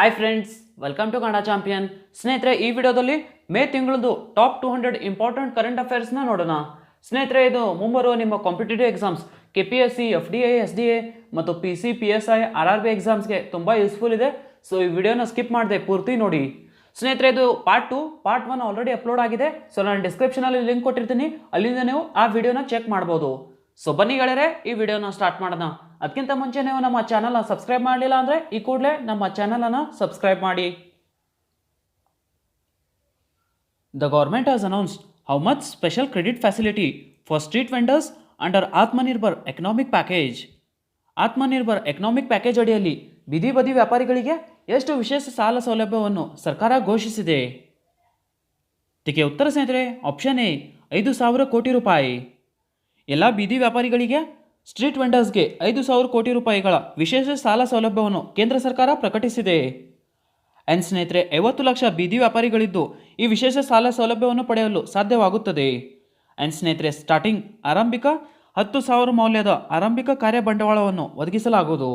Hi friends, welcome to Kannada champion. ಸ್ನೇಹಿತರೆ, ಈ ವಿಡಿಯೋದಲ್ಲಿ ಮೇ ತಿಂಗಳದು ಟಾಪ್ 200 ಇಂಪಾರ್ಟೆಂಟ್ ಕರೆಂಟ್ ಅಫೇರ್ಸ್ನ ನೋಡೋಣ. ಸ್ನೇಹಿತರೆ, ಇದು ಮುಂಬರುವ ನಿಮ್ಮ competitive exams KPSC, FDA, SDA ಮತ್ತು PC, PSI, RRB ಎಕ್ಸಾಮ್ಸ್ಗೆ ತುಂಬ ಯೂಸ್ಫುಲ್ ಇದೆ. ಸೊ ಈ ವಿಡಿಯೋನ ಸ್ಕಿಪ್ ಮಾಡದೆ ಪೂರ್ತಿ ನೋಡಿ. ಸ್ನೇಹಿತರೆ, ಇದು ಪಾರ್ಟ್ 2, ಪಾರ್ಟ್ 1 ಆಲ್ರೆಡಿ ಅಪ್ಲೋಡ್ ಆಗಿದೆ. ಸೊ ನಾನು ಡಿಸ್ಕ್ರಿಪ್ಷನಲ್ಲಿ ಲಿಂಕ್ ಕೊಟ್ಟಿರ್ತೀನಿ, ಅಲ್ಲಿಂದ ನೀವು ಆ ವಿಡಿಯೋನ ಚೆಕ್ ಮಾಡ್ಬೋದು. ಸೊ ಬನ್ನಿ ಗೆಳೆಯರೆ, ಈ ವಿಡಿಯೋನ ಸ್ಟಾರ್ಟ್ ಮಾಡೋಣ. ಅದಕ್ಕಿಂತ ಮುಂಚೆ ನೀವು ನಮ್ಮ ಚಾನಲ್ನ ಸಬ್ಸ್ಕ್ರೈಬ್ ಮಾಡಲಿಲ್ಲ ಅಂದರೆ ಈ ಕೂಡಲೇ ನಮ್ಮ ಚಾನಲನ್ನು ಸಬ್ಸ್ಕ್ರೈಬ್ ಮಾಡಿ. The government has announced how much special credit facility for street vendors under Atmanirbhar Economic Package. Atmanirbhar economic package ಅಡಿಯಲ್ಲಿ ಬೀದಿ ಬದಿ ವ್ಯಾಪಾರಿಗಳಿಗೆ ಎಷ್ಟು ವಿಶೇಷ ಸಾಲ ಸೌಲಭ್ಯವನ್ನು ಸರ್ಕಾರ ಘೋಷಿಸಿದೆ? ಇದಕ್ಕೆ ಉತ್ತರ ಸ್ನೇಹಿತರೆ, ಆಪ್ಷನ್ ಎ 5,000 ಕೋಟಿ ರೂಪಾಯಿ. ಎಲ್ಲ ಬೀದಿ ವ್ಯಾಪಾರಿಗಳಿಗೆ, ಸ್ಟ್ರೀಟ್ ವೆಂಡರ್ಸ್ಗೆ 5,000 ಕೋಟಿ ರೂಪಾಯಿಗಳ ವಿಶೇಷ ಸಾಲ ಸೌಲಭ್ಯವನ್ನು ಕೇಂದ್ರ ಸರ್ಕಾರ ಪ್ರಕಟಿಸಿದೆ. ಆ್ಯಂಡ್ ಸ್ನೇಹಿತರೆ, 50 ಲಕ್ಷ ಬೀದಿ ವ್ಯಾಪಾರಿಗಳಿದ್ದು ಈ ವಿಶೇಷ ಸಾಲ ಸೌಲಭ್ಯವನ್ನು ಪಡೆಯಲು ಸಾಧ್ಯವಾಗುತ್ತದೆ. ಆ್ಯಂಡ್ ಸ್ನೇಹಿತರೆ, ಸ್ಟಾರ್ಟಿಂಗ್ ಆರಂಭಿಕ 10,000 ಮೌಲ್ಯದ ಆರಂಭಿಕ ಕಾರ್ಯ ಬಂಡವಾಳವನ್ನು ಒದಗಿಸಲಾಗುವುದು.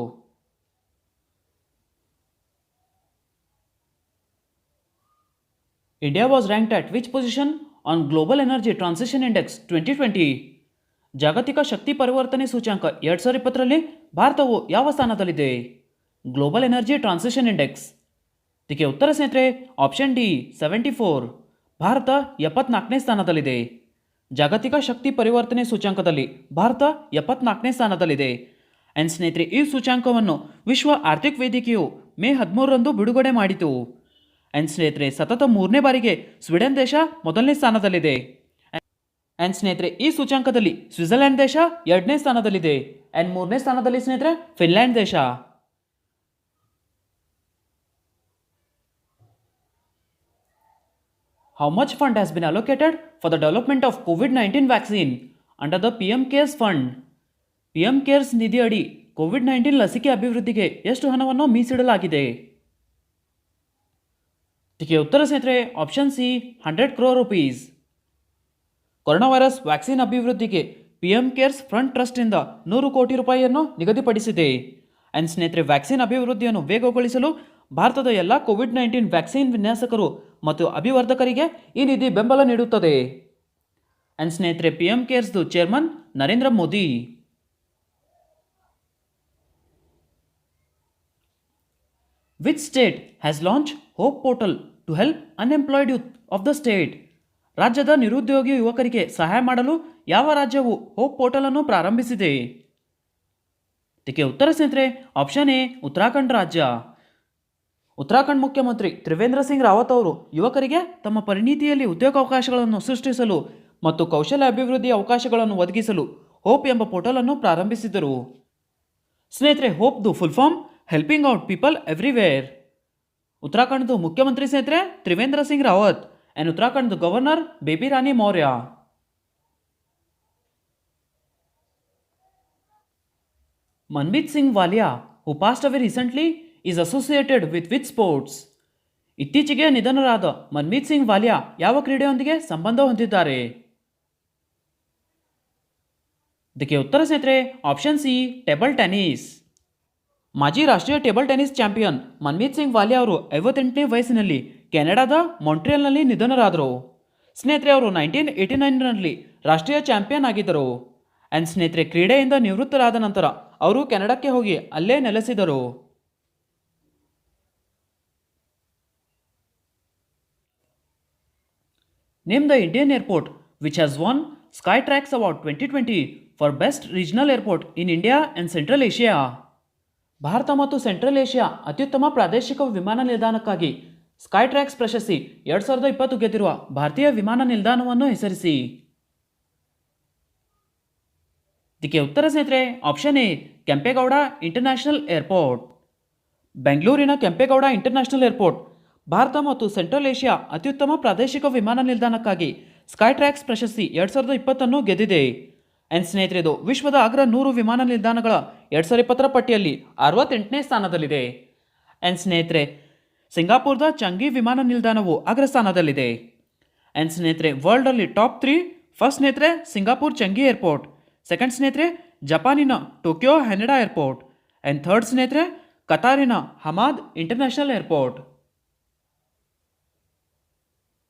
India was ranked at which position on global energy transition index 2020? ಜಾಗತಿಕ ಶಕ್ತಿ ಪರಿವರ್ತನೆ ಸೂಚ್ಯಂಕ 2020ರಲ್ಲಿ ಭಾರತವು ಯಾವ ಸ್ಥಾನದಲ್ಲಿದೆ? Global energy transition index. ಇದಕ್ಕೆ ಉತ್ತರ ಸ್ನೇಹಿತರೆ, ಆಪ್ಷನ್ ಡಿ 74. ಭಾರತ 74ನೇ ಸ್ಥಾನದಲ್ಲಿದೆ. ಜಾಗತಿಕ ಶಕ್ತಿ ಪರಿವರ್ತನೆ ಸೂಚ್ಯಂಕದಲ್ಲಿ ಭಾರತ 74ನೇ ಸ್ಥಾನದಲ್ಲಿದೆ. ಆ್ಯಂಡ್ ಸ್ನೇಹಿತರೆ, ಈ ಸೂಚ್ಯಂಕವನ್ನು ವಿಶ್ವ ಆರ್ಥಿಕ ವೇದಿಕೆಯು ಮೇ 13ರಂದು ಬಿಡುಗಡೆ ಮಾಡಿತು. ಆ್ಯಂಡ್ ಸ್ನೇಹಿತರೆ, ಸತತ 3ನೇ ಬಾರಿಗೆ ಸ್ವೀಡನ್ ದೇಶ ಮೊದಲನೇ ಸ್ಥಾನದಲ್ಲಿದೆ. ಆ್ಯಂಡ್ ಸ್ನೇಹಿತರೆ, ಈ ಸೂಚ್ಯಂಕದಲ್ಲಿ ಸ್ವಿಟ್ಜರ್ಲ್ಯಾಂಡ್ ದೇಶ 2ನೇ ಸ್ಥಾನದಲ್ಲಿದೆ. ಆ್ಯಂಡ್ 3ನೇ ಸ್ಥಾನದಲ್ಲಿ ಸ್ನೇಹಿತರೆ ಫಿನ್ಲ್ಯಾಂಡ್ ದೇಶ. How much fund has been allocated for the development of COVID-19 vaccine under the PM CARES Fund? PM CARES ನಿಧಿ ಅಡಿ COVID-19 ಲಸಿಕೆ ಅಭಿವೃದ್ಧಿಗೆ ಎಷ್ಟು ಹಣವನ್ನು ಮೀಸಲಿಡಲಾಗಿದೆ? ಇದಕ್ಕೆ ಉತ್ತರ ಸ್ನೇಹಿತರೆ, option C 100 crore rupees. Corona virus vaccine ಅಭಿವೃದ್ಧಿಗೆ PM CARES ಫಂಡ್ ಟ್ರಸ್ಟಿಂದ 100 ಕೋಟಿ ರೂಪಾಯಿಯನ್ನು ನಿಗದಿಪಡಿಸಿದೆ. ಆ್ಯಂಡ್ ಸ್ನೇಹಿತರೆ, ವ್ಯಾಕ್ಸಿನ್ ಅಭಿವೃದ್ಧಿಯನ್ನು ವೇಗಗೊಳಿಸಲು ಭಾರತದ ಎಲ್ಲ COVID-19 ವ್ಯಾಕ್ಸಿನ್ ವಿನ್ಯಾಸಕರು ಮತ್ತು ಅಭಿವರ್ಧಕರಿಗೆ ಈ ನಿಧಿ ಬೆಂಬಲ ನೀಡುತ್ತದೆ. ಆ್ಯಂಡ್ ಸ್ನೇಹಿತರೆ, PM CARESದು chairman Narendra Modi. Which state has launch HOPE portal to help unemployed youth of the state? ರಾಜ್ಯದ ನಿರುದ್ಯೋಗಿ ಯುವಕರಿಗೆ ಸಹಾಯ ಮಾಡಲು ಯಾವ ರಾಜ್ಯವು ಹೋಪ್ ಪೋರ್ಟಲ್ ಅನ್ನು ಪ್ರಾರಂಭಿಸಿದೆ? ಇದಕ್ಕೆ ಉತ್ತರ ಸ್ನೇಹಿತರೆ, ಆಪ್ಷನ್ ಎ ಉತ್ತರಾಖಂಡ್ ರಾಜ್ಯ. ಉತ್ತರಾಖಂಡ್ ಮುಖ್ಯಮಂತ್ರಿ ತ್ರಿವೇಂದ್ರ ಸಿಂಗ್ ರಾವತ್ ಅವರು ಯುವಕರಿಗೆ ತಮ್ಮ ಪರಿಣಿತಿಯಲ್ಲಿ ಉದ್ಯೋಗಾವಕಾಶಗಳನ್ನು ಸೃಷ್ಟಿಸಲು ಮತ್ತು ಕೌಶಲ್ಯ ಅಭಿವೃದ್ಧಿಯ ಅವಕಾಶಗಳನ್ನು ಒದಗಿಸಲು ಹೋಪ್ ಎಂಬ ಪೋರ್ಟಲ್ ಅನ್ನು ಪ್ರಾರಂಭಿಸಿದರು. ಸ್ನೇಹಿತರೆ, ಹೋಪ್ದು full form helping out people everywhere. ಉತ್ತರಾಖಂಡ್ದು ಮುಖ್ಯಮಂತ್ರಿ ಸ್ನೇಹಿತರೆ ತ್ರಿವೇಂದ್ರ ಸಿಂಗ್ ರಾವತ್ ಆ್ಯಂಡ್ ಉತ್ತರಾಖಂಡ್ದು governor Baby Rani Maurya. Manmeet Singh Walia, who passed away recently, is associated with which sports? ಇತ್ತೀಚೆಗೆ ನಿಧನರಾದ ಮನ್ಮೀತ್ ಸಿಂಗ್ ವಾಲಿಯಾ ಯಾವ ಕ್ರೀಡೆಯೊಂದಿಗೆ ಸಂಬಂಧ ಹೊಂದಿದ್ದಾರೆ? ಇದಕ್ಕೆ ಉತ್ತರ ಸ್ನೇಹಿತರೆ, ಆಪ್ಷನ್ ಸಿ ಟೇಬಲ್ ಟೆನ್ನಿಸ್. ಮಾಜಿ ರಾಷ್ಟ್ರೀಯ table tennis champion Manmeet Singh Walia ಅವರು 58ನೇ ವಯಸ್ಸಿನಲ್ಲಿ ಕೆನಡಾದ ಮಾಂಟ್ರಿಯಲ್ನಲ್ಲಿ ನಿಧನರಾದರು. ಸ್ನೇಹಿತರೆ, ಅವರು 1989ರಲ್ಲಿ ರಾಷ್ಟ್ರೀಯ ಚಾಂಪಿಯನ್ ಆಗಿದ್ದರು. ಆ್ಯಂಡ್ ಸ್ನೇಹಿತರೆ, ಕ್ರೀಡೆಯಿಂದ ನಿವೃತ್ತರಾದ ನಂತರ ಅವರು ಕೆನಡಾಕ್ಕೆ ಹೋಗಿ ಅಲ್ಲೇ ನೆಲೆಸಿದರು. Name the Indian airport which has won Skytrax award 2020 for best regional airport in India and central Asia. ಭಾರತ ಮತ್ತು ಸೆಂಟ್ರಲ್ ಏಷ್ಯಾ ಅತ್ಯುತ್ತಮ ಪ್ರಾದೇಶಿಕ ವಿಮಾನ ನಿಲ್ದಾಣಕ್ಕಾಗಿ ಸ್ಕೈಟ್ರ್ಯಾಕ್ಸ್ ಪ್ರಶಸ್ತಿ 2020 ಗೆದ್ದಿರುವ ಭಾರತೀಯ ವಿಮಾನ ನಿಲ್ದಾಣವನ್ನು ಹೆಸರಿಸಿ. ಇದಕ್ಕೆ ಉತ್ತರ ಸ್ನೇಹಿತರೆ, option A Kempegowda international airport. ಬೆಂಗಳೂರಿನ ಕೆಂಪೇಗೌಡ ಇಂಟರ್ನ್ಯಾಷನಲ್ ಏರ್ಪೋರ್ಟ್ ಭಾರತ ಮತ್ತು ಸೆಂಟ್ರಲ್ ಏಷ್ಯಾ ಅತ್ಯುತ್ತಮ ಪ್ರಾದೇಶಿಕ ವಿಮಾನ ನಿಲ್ದಾಣಕ್ಕಾಗಿ ಸ್ಕೈಟ್ರ್ಯಾಕ್ಸ್ ಪ್ರಶಸ್ತಿ 2020 ಗೆದ್ದಿದೆ. ಆ್ಯಂಡ್ ಸ್ನೇಹಿತರೆ, ಇದು ವಿಶ್ವದ ಅಗ್ರ 100 ವಿಮಾನ ನಿಲ್ದಾಣಗಳ 2020 ಪಟ್ಟಿಯಲ್ಲಿ 68ನೇ ಸ್ಥಾನದಲ್ಲಿದೆ. ಆ್ಯಂಡ್ ಸ್ನೇಹಿತರೆ, ಸಿಂಗಾಪುರದ ಚಂಗಿ ವಿಮಾನ ನಿಲ್ದಾಣವು ಅಗ್ರಸ್ಥಾನದಲ್ಲಿದೆ. ಆ್ಯಂಡ್ ಸ್ನೇಹಿತರೆ, ವರ್ಲ್ಡಲ್ಲಿ ಟಾಪ್ 3 ಫಸ್ಟ್ ಸ್ನೇಹಿತರೆ ಸಿಂಗಾಪುರ್ ಚಂಗಿ ಏರ್ಪೋರ್ಟ್, ಸೆಕೆಂಡ್ ಸ್ನೇಹಿತರೆ ಜಪಾನಿನ Tokyo Haneda airport, and third ಸ್ನೇಹಿತರೆ ಕತಾರಿನ Hamad international airport.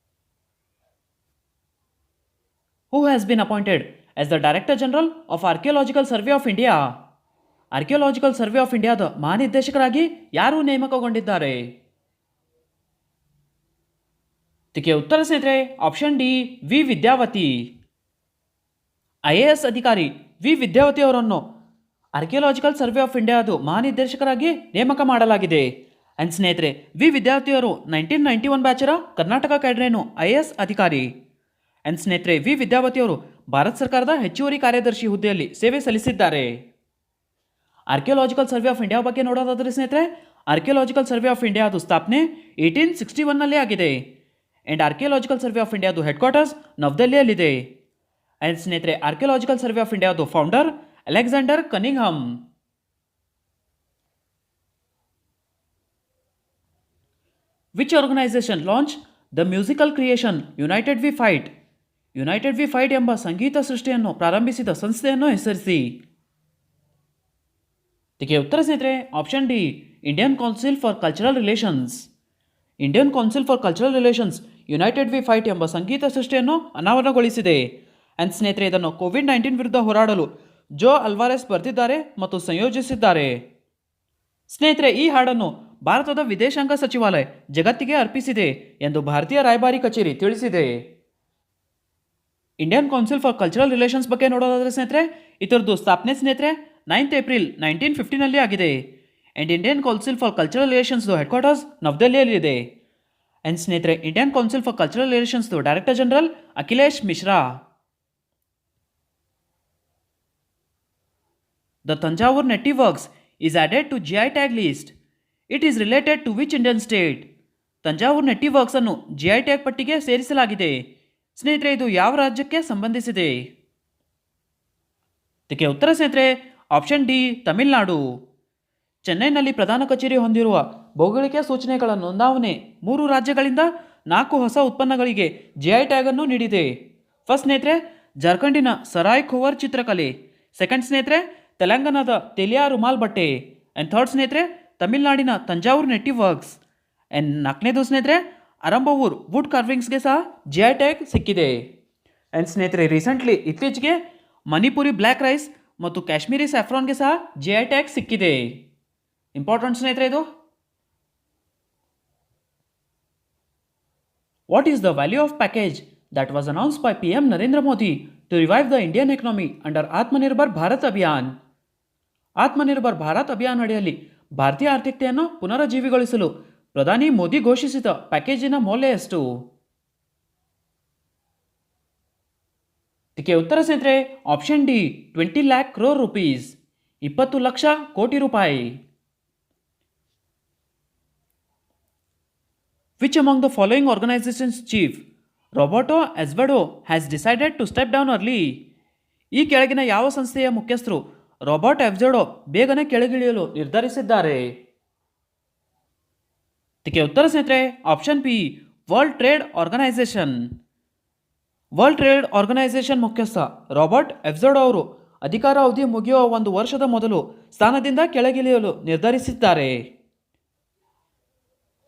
Who has been appointed as the Director General of Archaeological Survey of India? Archaeological survey of ಇಂಡಿಯಾದ ಮಹಾನಿರ್ದೇಶಕರಾಗಿ ಯಾರು ನೇಮಕಗೊಂಡಿದ್ದಾರೆ? ಇದಕ್ಕೆ ಉತ್ತರ ಸ್ನೇಹಿತರೆ option D V Vidyavati. IAS ಅಧಿಕಾರಿ ವಿ ವಿದ್ಯಾವತಿ ಅವರನ್ನು ಆರ್ಕಿಯೋಲಾಜಿಕಲ್ ಸರ್ವೆ ಆಫ್ ಇಂಡಿಯಾದು ಮಹಾನಿರ್ದೇಶಕರಾಗಿ ನೇಮಕ ಮಾಡಲಾಗಿದೆ. ಅಂಡ್ ಸ್ನೇಹಿತರೆ ವಿ ವಿದ್ಯಾವತಿಯವರು 1991 ಬ್ಯಾಚರ ಕರ್ನಾಟಕ ಕ್ಯಾಡ್ರೇನು IAS ಅಧಿಕಾರಿ. ಅಂಡ್ ಸ್ನೇಹಿತರೆ ವಿ ವಿದ್ಯಾವತಿಯವರು ಭಾರತ ಸರ್ಕಾರದ ಹೆಚ್ಚುವರಿ ಕಾರ್ಯದರ್ಶಿ ಹುದ್ದೆಯಲ್ಲಿ ಸೇವೆ ಸಲ್ಲಿಸಿದ್ದಾರೆ. ಆರ್ಕಿಯೋಲಾಜಿಕಲ್ ಸರ್ವೆ ಆಫ್ ಇಂಡಿಯಾ ಬಗ್ಗೆ ನೋಡೋದಾದರೆ ಸ್ನೇಹಿತರೆ ಆರ್ಕಿಯೋಲಾಜಿಕಲ್ ಸರ್ವೆ ಆಫ್ ಇಂಡಿಯಾದು ಸ್ಥಾಪನೆ 1861ನಲ್ಲಿ ಆಗಿದೆ. ಆ್ಯಂಡ್ ಆರ್ಕಿಯೋಲಾಜಿಕಲ್ ಸರ್ವೆ ಆಫ್ ಇಂಡಿಯಾದು ಹೆಡ್ ಕ್ವಾರ್ಟರ್ಸ್ ನವದೆಹಲಿಯಲ್ಲಿದೆ. ಆ್ಯಂಡ್ ಸ್ನೇಹಿತರೆ ಆರ್ಕಿಯೋಲಾಜಿಕಲ್ ಸರ್ವೆ ಆಫ್ ಇಂಡಿಯಾದು founder Alexander Cunningham. Which organisation launch the musical creation united we fight? United we fight ಎಂಬ ಸಂಗೀತ ಸೃಷ್ಟಿಯನ್ನು ಪ್ರಾರಂಭಿಸಿದ ಸಂಸ್ಥೆಯನ್ನು ಹೆಸರಿಸಿ. ಇದಕ್ಕೆ ಉತ್ತರ ಸ್ನೇಹಿತರೆ option D Indian council for cultural relations. Indian council for cultural relations united we fight ಎಂಬ ಸಂಗೀತ ಸೃಷ್ಟಿಯನ್ನು ಅನಾವರಣಗೊಳಿಸಿದೆ. ಆ್ಯಂಡ್ ಸ್ನೇಹಿತರೆ ಇದನ್ನು ಕೋವಿಡ್-19 ವಿರುದ್ಧ ಹೋರಾಡಲು ಜೋ ಅಲ್ವಾರೆಸ್ ಬರೆದಿದ್ದಾರೆ ಮತ್ತು ಸಂಯೋಜಿಸಿದ್ದಾರೆ. ಸ್ನೇಹಿತರೆ ಈ ಹಾಡನ್ನು ಭಾರತದ ವಿದೇಶಾಂಗ ಸಚಿವಾಲಯ ಜಗತ್ತಿಗೆ ಅರ್ಪಿಸಿದೆ ಎಂದು ಭಾರತೀಯ ರಾಯಭಾರಿ ಕಚೇರಿ ತಿಳಿಸಿದೆ. Indian council for cultural relations ಬಗ್ಗೆ ನೋಡೋದಾದರೆ ಸ್ನೇಹಿತರೆ ಇದರದ್ದು ಸ್ಥಾಪನೆ ಸ್ನೇಹಿತರೆ 9th ಏಪ್ರಿಲ್ 1950ನಲ್ಲಿ ಆಗಿದೆ. And Indian council for cultural ರಿಲೇಷನ್ಸ್ದು ಹೆಡ್ ಕ್ವಾರ್ಟರ್ಸ್ ನವದೆಹಲಿಯಲ್ಲಿದೆ. ಆ್ಯಂಡ್ ಸ್ನೇಹಿತರೆ ಇಂಡಿಯನ್ ಕೌನ್ಸಿಲ್ ಫಾರ್ ಕಲ್ಚರಲ್ ರಿಲೇಷನ್ಸ್ದು director general Akhilesh Mishra. The Tanjavur Netty Works is added to GI tag list. It is related to which Indian state? Thanjavur Netti works ಅನ್ನು GI tag ಪಟ್ಟಿಗೆ ಸೇರಿಸಲಾಗಿದೆ. ಸ್ನೇಹಿತರೆ ಇದು ಯಾವ ರಾಜ್ಯಕ್ಕೆ ಸಂಬಂಧಿಸಿದೆ? ಇದಕ್ಕೆ ಉತ್ತರ ಸ್ನೇಹಿತರೆ ಆಪ್ಷನ್ ಡಿ ತಮಿಳುನಾಡು. ಚೆನ್ನೈನಲ್ಲಿ ಪ್ರಧಾನ ಕಚೇರಿ ಹೊಂದಿರುವ ಭೌಗೋಳಿಕ ಸೂಚನೆಗಳ ನೋಂದಾವಣೆ 3 ರಾಜ್ಯಗಳಿಂದ 4 ಹೊಸ ಉತ್ಪನ್ನಗಳಿಗೆ GI ಟ್ಯಾಗ್ ಅನ್ನು ನೀಡಿದೆ. ಫಸ್ಟ್ ಸ್ನೇಹಿತರೆ ಜಾರ್ಖಂಡಿನ ಸರಾಯ್ ಖೋವರ್ ಚಿತ್ರಕಲೆ. ಸೆಕೆಂಡ್ ಸ್ನೇಹಿತರೆ ತೆಲಂಗಾಣದ ತೆಲಿಯಾ ರುಮಾಲ್ ಬಟ್ಟೆ. ಆ್ಯಂಡ್ ಥರ್ಡ್ ಸ್ನೇಹಿತರೆ ತಮಿಳುನಾಡಿನ ತಂಜಾವೂರ್ ನೆಟ್ಟಿ ವರ್ಕ್ಸ್. ಆ್ಯಂಡ್ 4ನೇದು ಸ್ನೇಹಿತರೆ ಅರಂಬವೂರ್ ವುಡ್ ಕಾರ್ವಿಂಗ್ಸ್ಗೆ ಸಹ GI ಟ್ಯಾಗ್ ಸಿಕ್ಕಿದೆ. ಆ್ಯಂಡ್ ಸ್ನೇಹಿತರೆ ಇತ್ತೀಚೆಗೆ ಮಣಿಪುರಿ ಬ್ಲ್ಯಾಕ್ ರೈಸ್ ಮತ್ತು ಕಾಶ್ಮೀರಿ ಸ್ಯಾಫ್ರಾನ್ಗೆ ಸಹ GI ಟ್ಯಾಗ್ ಸಿಕ್ಕಿದೆ. ಇಂಪಾರ್ಟೆಂಟ್ ಸ್ನೇಹಿತರೆ ಇದು. What is the value of package that was announced by PM Narendra Modi to revive the Indian economy under Atmanirbhar Bharat Abhiyan? Atmanirbhar Bharat ಅಭಿಯಾನ ಅಡಿಯಲ್ಲಿ ಭಾರತೀಯ ಆರ್ಥಿಕತೆಯನ್ನು ಪುನರುಜ್ಜೀವಿಗೊಳಿಸಲು ಪ್ರಧಾನಿ ಮೋದಿ ಘೋಷಿಸಿದ ಪ್ಯಾಕೇಜಿನ ಮೌಲ್ಯ ಎಷ್ಟು? ಇದಕ್ಕೆ ಉತ್ತರ ಸ್ನೇಹಿತರೆ option D 20 lakh crore rupees. 20 lakh ಕೋಟಿ ರೂಪಾಯಿ. Which among the following organizations chief Roberto Azevedo has decided to step down early? ಈ ಕೆಳಗಿನ ಯಾವ ಸಂಸ್ಥೆಯ ಮುಖ್ಯಸ್ಥರು ರಾಬರ್ಟ್ ಎವ್ಜೆಡೋ ಬೇಗನೆ ಕೆಳಗಿಳಿಯಲು ನಿರ್ಧರಿಸಿದ್ದಾರೆ? ಇದಕ್ಕೆ ಉತ್ತರ ಸ್ನೇಹಿತರೆ option B world trade organisation. World trade organisation ಮುಖ್ಯಸ್ಥ ರಾಬರ್ಟ್ ಎವ್ಜೆಡೋ ಅವರು ಅಧಿಕಾರ ಅವಧಿ ಮುಗಿಯುವ 1 ವರ್ಷದ ಮೊದಲು ಸ್ಥಾನದಿಂದ ಕೆಳಗಿಳಿಯಲು ನಿರ್ಧರಿಸಿದ್ದಾರೆ.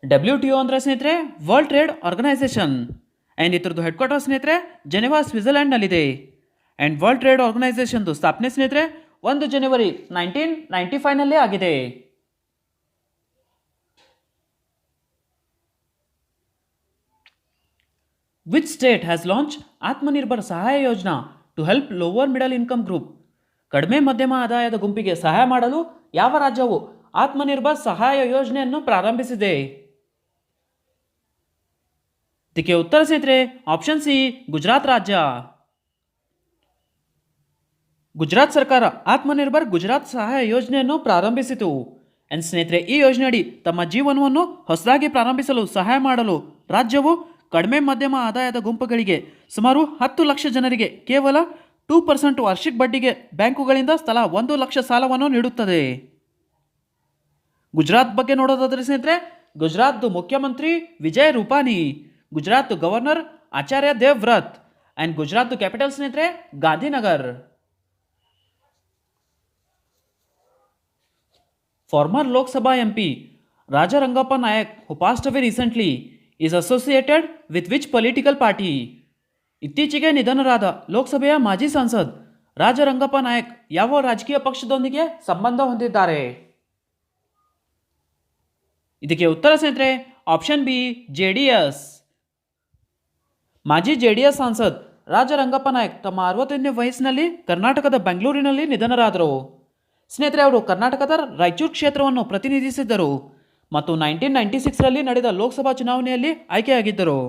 WTO ಅಂದರೆ ಸ್ನೇಹಿತರೆ ವರ್ಲ್ಡ್ ಟ್ರೇಡ್ ಆರ್ಗನೈಸೇಷನ್. ಆ್ಯಂಡ್ ಇದ್ರದ್ದು ಹೆಡ್ ಕ್ವಾರ್ಟರ್ ಸ್ನೇಹಿತರೆ ಜೆನೆವಾ ಸ್ವಿಟ್ಜರ್ಲ್ಯಾಂಡ್ನಲ್ಲಿದೆ. ಆ್ಯಂಡ್ ವರ್ಲ್ಡ್ ಟ್ರೇಡ್ ಆರ್ಗನೈಸೇಷನ್ದು ಸ್ಥಾಪನೆ ಸ್ನೇಹಿತರೆ 1 ಜನವರಿ 1995ನಲ್ಲಿ ಆಗಿದೆ. Which state has launch Atmanirbhar Sahay Yojana to help lower middle income group? ಕಡಿಮೆ ಮಧ್ಯಮ ಆದಾಯದ ಗುಂಪಿಗೆ ಸಹಾಯ ಮಾಡಲು ಯಾವ ರಾಜ್ಯವು ಆತ್ಮನಿರ್ಭರ್ ಸಹಾಯ ಯೋಜನೆಯನ್ನು ಪ್ರಾರಂಭಿಸಿದೆ? ಇದಕ್ಕೆ ಉತ್ತರ ಸ್ನೇಹಿತರೆ ಆಪ್ಷನ್ ಸಿ ಗುಜರಾತ್ ರಾಜ್ಯ. ಗುಜರಾತ್ ಸರ್ಕಾರ ಆತ್ಮನಿರ್ಭರ್ ಗುಜರಾತ್ ಸಹಾಯ ಯೋಜನೆಯನ್ನು ಪ್ರಾರಂಭಿಸಿತು. ಆ್ಯಂಡ್ ಸ್ನೇಹಿತರೆ ಈ ಯೋಜನೆಯಡಿ ತಮ್ಮ ಜೀವನವನ್ನು ಹೊಸದಾಗಿ ಪ್ರಾರಂಭಿಸಲು ಸಹಾಯ ಮಾಡಲು ರಾಜ್ಯವು ಕಡಿಮೆ ಮಧ್ಯಮ ಆದಾಯದ ಗುಂಪುಗಳಿಗೆ ಸುಮಾರು 10 ಲಕ್ಷ ಜನರಿಗೆ ಕೇವಲ 2% ವಾರ್ಷಿಕ ಬಡ್ಡಿಗೆ ಬ್ಯಾಂಕುಗಳಿಂದ ತಲಾ 1 ಲಕ್ಷ ಸಾಲವನ್ನು ನೀಡುತ್ತದೆ. ಗುಜರಾತ್ ಬಗ್ಗೆ ನೋಡೋದಾದರೆ ಸ್ನೇಹಿತರೆ ಗುಜರಾತ್ದು ಮುಖ್ಯಮಂತ್ರಿ Vijay Rupani, Gujarat governor Acharya Dev Vrat. And Gujarat capital ಸ್ನೇಹಿತರೆ Gandhinagar. Former Lok Sabha MP Raja Rangappa Nayak, who passed away recently, is associated with which political party? ಇತ್ತೀಚೆಗೆ ನಿಧನರಾದ ಲೋಕಸಭೆಯ ಮಾಜಿ ಸಂಸದ್ ರಾಜರಂಗಪ್ಪ ನಾಯಕ್ ಯಾವ ರಾಜಕೀಯ ಪಕ್ಷದೊಂದಿಗೆ ಸಂಬಂಧ ಹೊಂದಿದ್ದಾರೆ? ಇದಕ್ಕೆ ಉತ್ತರ ಸ್ನೇಹಿತರೆ ಆಪ್ಷನ್ ಬಿ ಜೆಡಿಎಸ್. ಮಾಜಿ ಜೆಡಿಎಸ್ ಸಂಸದ್ ರಾಜರಂಗಪ್ಪ ನಾಯಕ್ ತಮ್ಮ 61ನೇ ವಯಸ್ಸಿನಲ್ಲಿ ಕರ್ನಾಟಕದ ಬೆಂಗಳೂರಿನಲ್ಲಿ ನಿಧನರಾದರು. ಸ್ನೇಹಿತರೆ, ಅವರು ಕರ್ನಾಟಕದ ರಾಯಚೂರು ಕ್ಷೇತ್ರವನ್ನು ಪ್ರತಿನಿಧಿಸಿದ್ದರು ಮತ್ತು 1996ರಲ್ಲಿ ನಡೆದ ಲೋಕಸಭಾ ಚುನಾವಣೆಯಲ್ಲಿ ಆಯ್ಕೆಯಾಗಿದ್ದರು.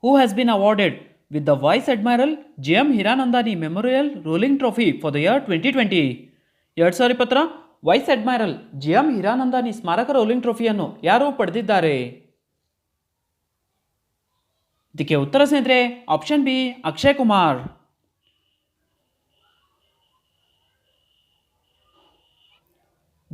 Who has been awarded with the Vice Admiral J.M. Hiranandani Memorial Rolling Trophy for the year 2020? 2020 wise ಅಡ್ಮೈರಲ್ ಜಿ.ಎಂ. ಹಿರಾನಂದಾನಿ ಸ್ಮಾರಕ ರೋಲಿಂಗ್ ಟ್ರೋಫಿಯನ್ನು ಯಾರು ಪಡೆದಿದ್ದಾರೆ? ಇದಕ್ಕೆ ಉತ್ತರ ಸ್ನೇಹಿತರೆ option B Akshay Kumar.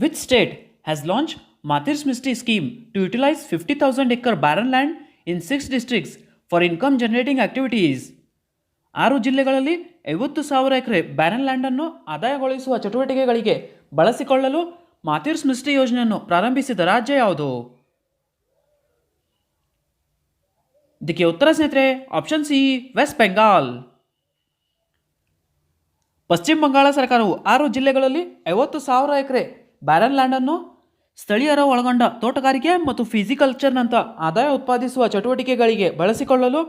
Which state has launched Mathers Misty scheme to utilize 50,000 acre barren land in 6 districts for income generating activities? 6 ಜಿಲ್ಲೆಗಳಲ್ಲಿ 50,000 ಎಕರೆ barren ಲ್ಯಾಂಡನ್ನು ಆದಾಯಗೊಳಿಸುವ ಚಟುವಟಿಕೆಗಳಿಗೆ ಬಳಸಿಕೊಳ್ಳಲು ಮಾಥಿರ್ಸ್ Misty ಯೋಜನೆಯನ್ನು ಪ್ರಾರಂಭಿಸಿದ ರಾಜ್ಯ ಯಾವುದು? ಇದಕ್ಕೆ ಉತ್ತರ ಸ್ನೇಹಿತರೆ ಆಪ್ಷನ್ ಸಿ ವೆಸ್ಟ್ ಬೆಂಗಾಲ್. ಪಶ್ಚಿಮ ಬಂಗಾಳ ಸರ್ಕಾರವು 6 ಜಿಲ್ಲೆಗಳಲ್ಲಿ 50,000 ಎಕರೆ ಬ್ಯಾರನ್ ಲ್ಯಾಂಡನ್ನು ಸ್ಥಳೀಯರ ಒಳಗೊಂಡ ತೋಟಗಾರಿಕೆ ಮತ್ತು ಫಿಸಿಕಲ್ಚರ್ನಂಥ ಆದಾಯ ಉತ್ಪಾದಿಸುವ ಚಟುವಟಿಕೆಗಳಿಗೆ ಬಳಸಿಕೊಳ್ಳಲು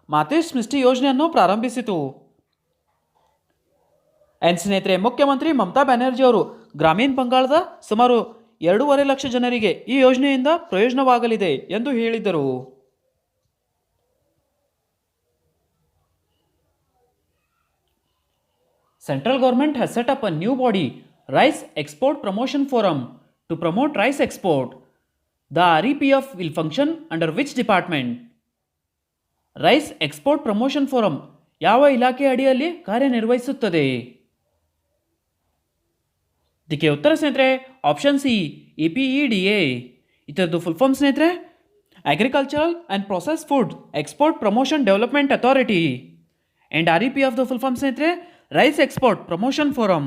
ಮಾಥಿರ್ಸ್ ಮಿಸ್ಟಿ ಯೋಜನೆಯನ್ನು ಪ್ರಾರಂಭಿಸಿತು. ಸ್ನೇಹಿತರೆ, ಮುಖ್ಯಮಂತ್ರಿ ಮಮತಾ ಬ್ಯಾನರ್ಜಿ ಅವರು ಗ್ರಾಮೀಣ ಬಂಗಾಳದ ಸುಮಾರು 2.5 ಲಕ್ಷ ಜನರಿಗೆ ಈ ಯೋಜನೆಯಿಂದ ಪ್ರಯೋಜನವಾಗಲಿದೆ ಎಂದು ಹೇಳಿದರು. Central government has set up a new body, Rice Export Promotion Forum, to promote rice export. The REPF will function under which department? Rice export promotion forum ಯಾವ ಇಲಾಖೆ ಅಡಿಯಲ್ಲಿ ಕಾರ್ಯನಿರ್ವಹಿಸುತ್ತದೆ? ಇದಕ್ಕೆ ಉತ್ತರ ಸ್ನೇಹಿತರೆ ಆಪ್ಷನ್ ಸಿ EPEDA. ಇದರದ್ದು ಫುಲ್ ಫಾರ್ಮ್ ಸ್ನೇಹಿತರೆ agricultural and process food export promotion development authority. And REPF ದ ಫುಲ್ ಫಾರ್ಮ್ ಸ್ನೇಹಿತರೆ ರೈಸ್ ಎಕ್ಸ್ಪೋರ್ಟ್ ಪ್ರಮೋಷನ್ ಫೋರಂ.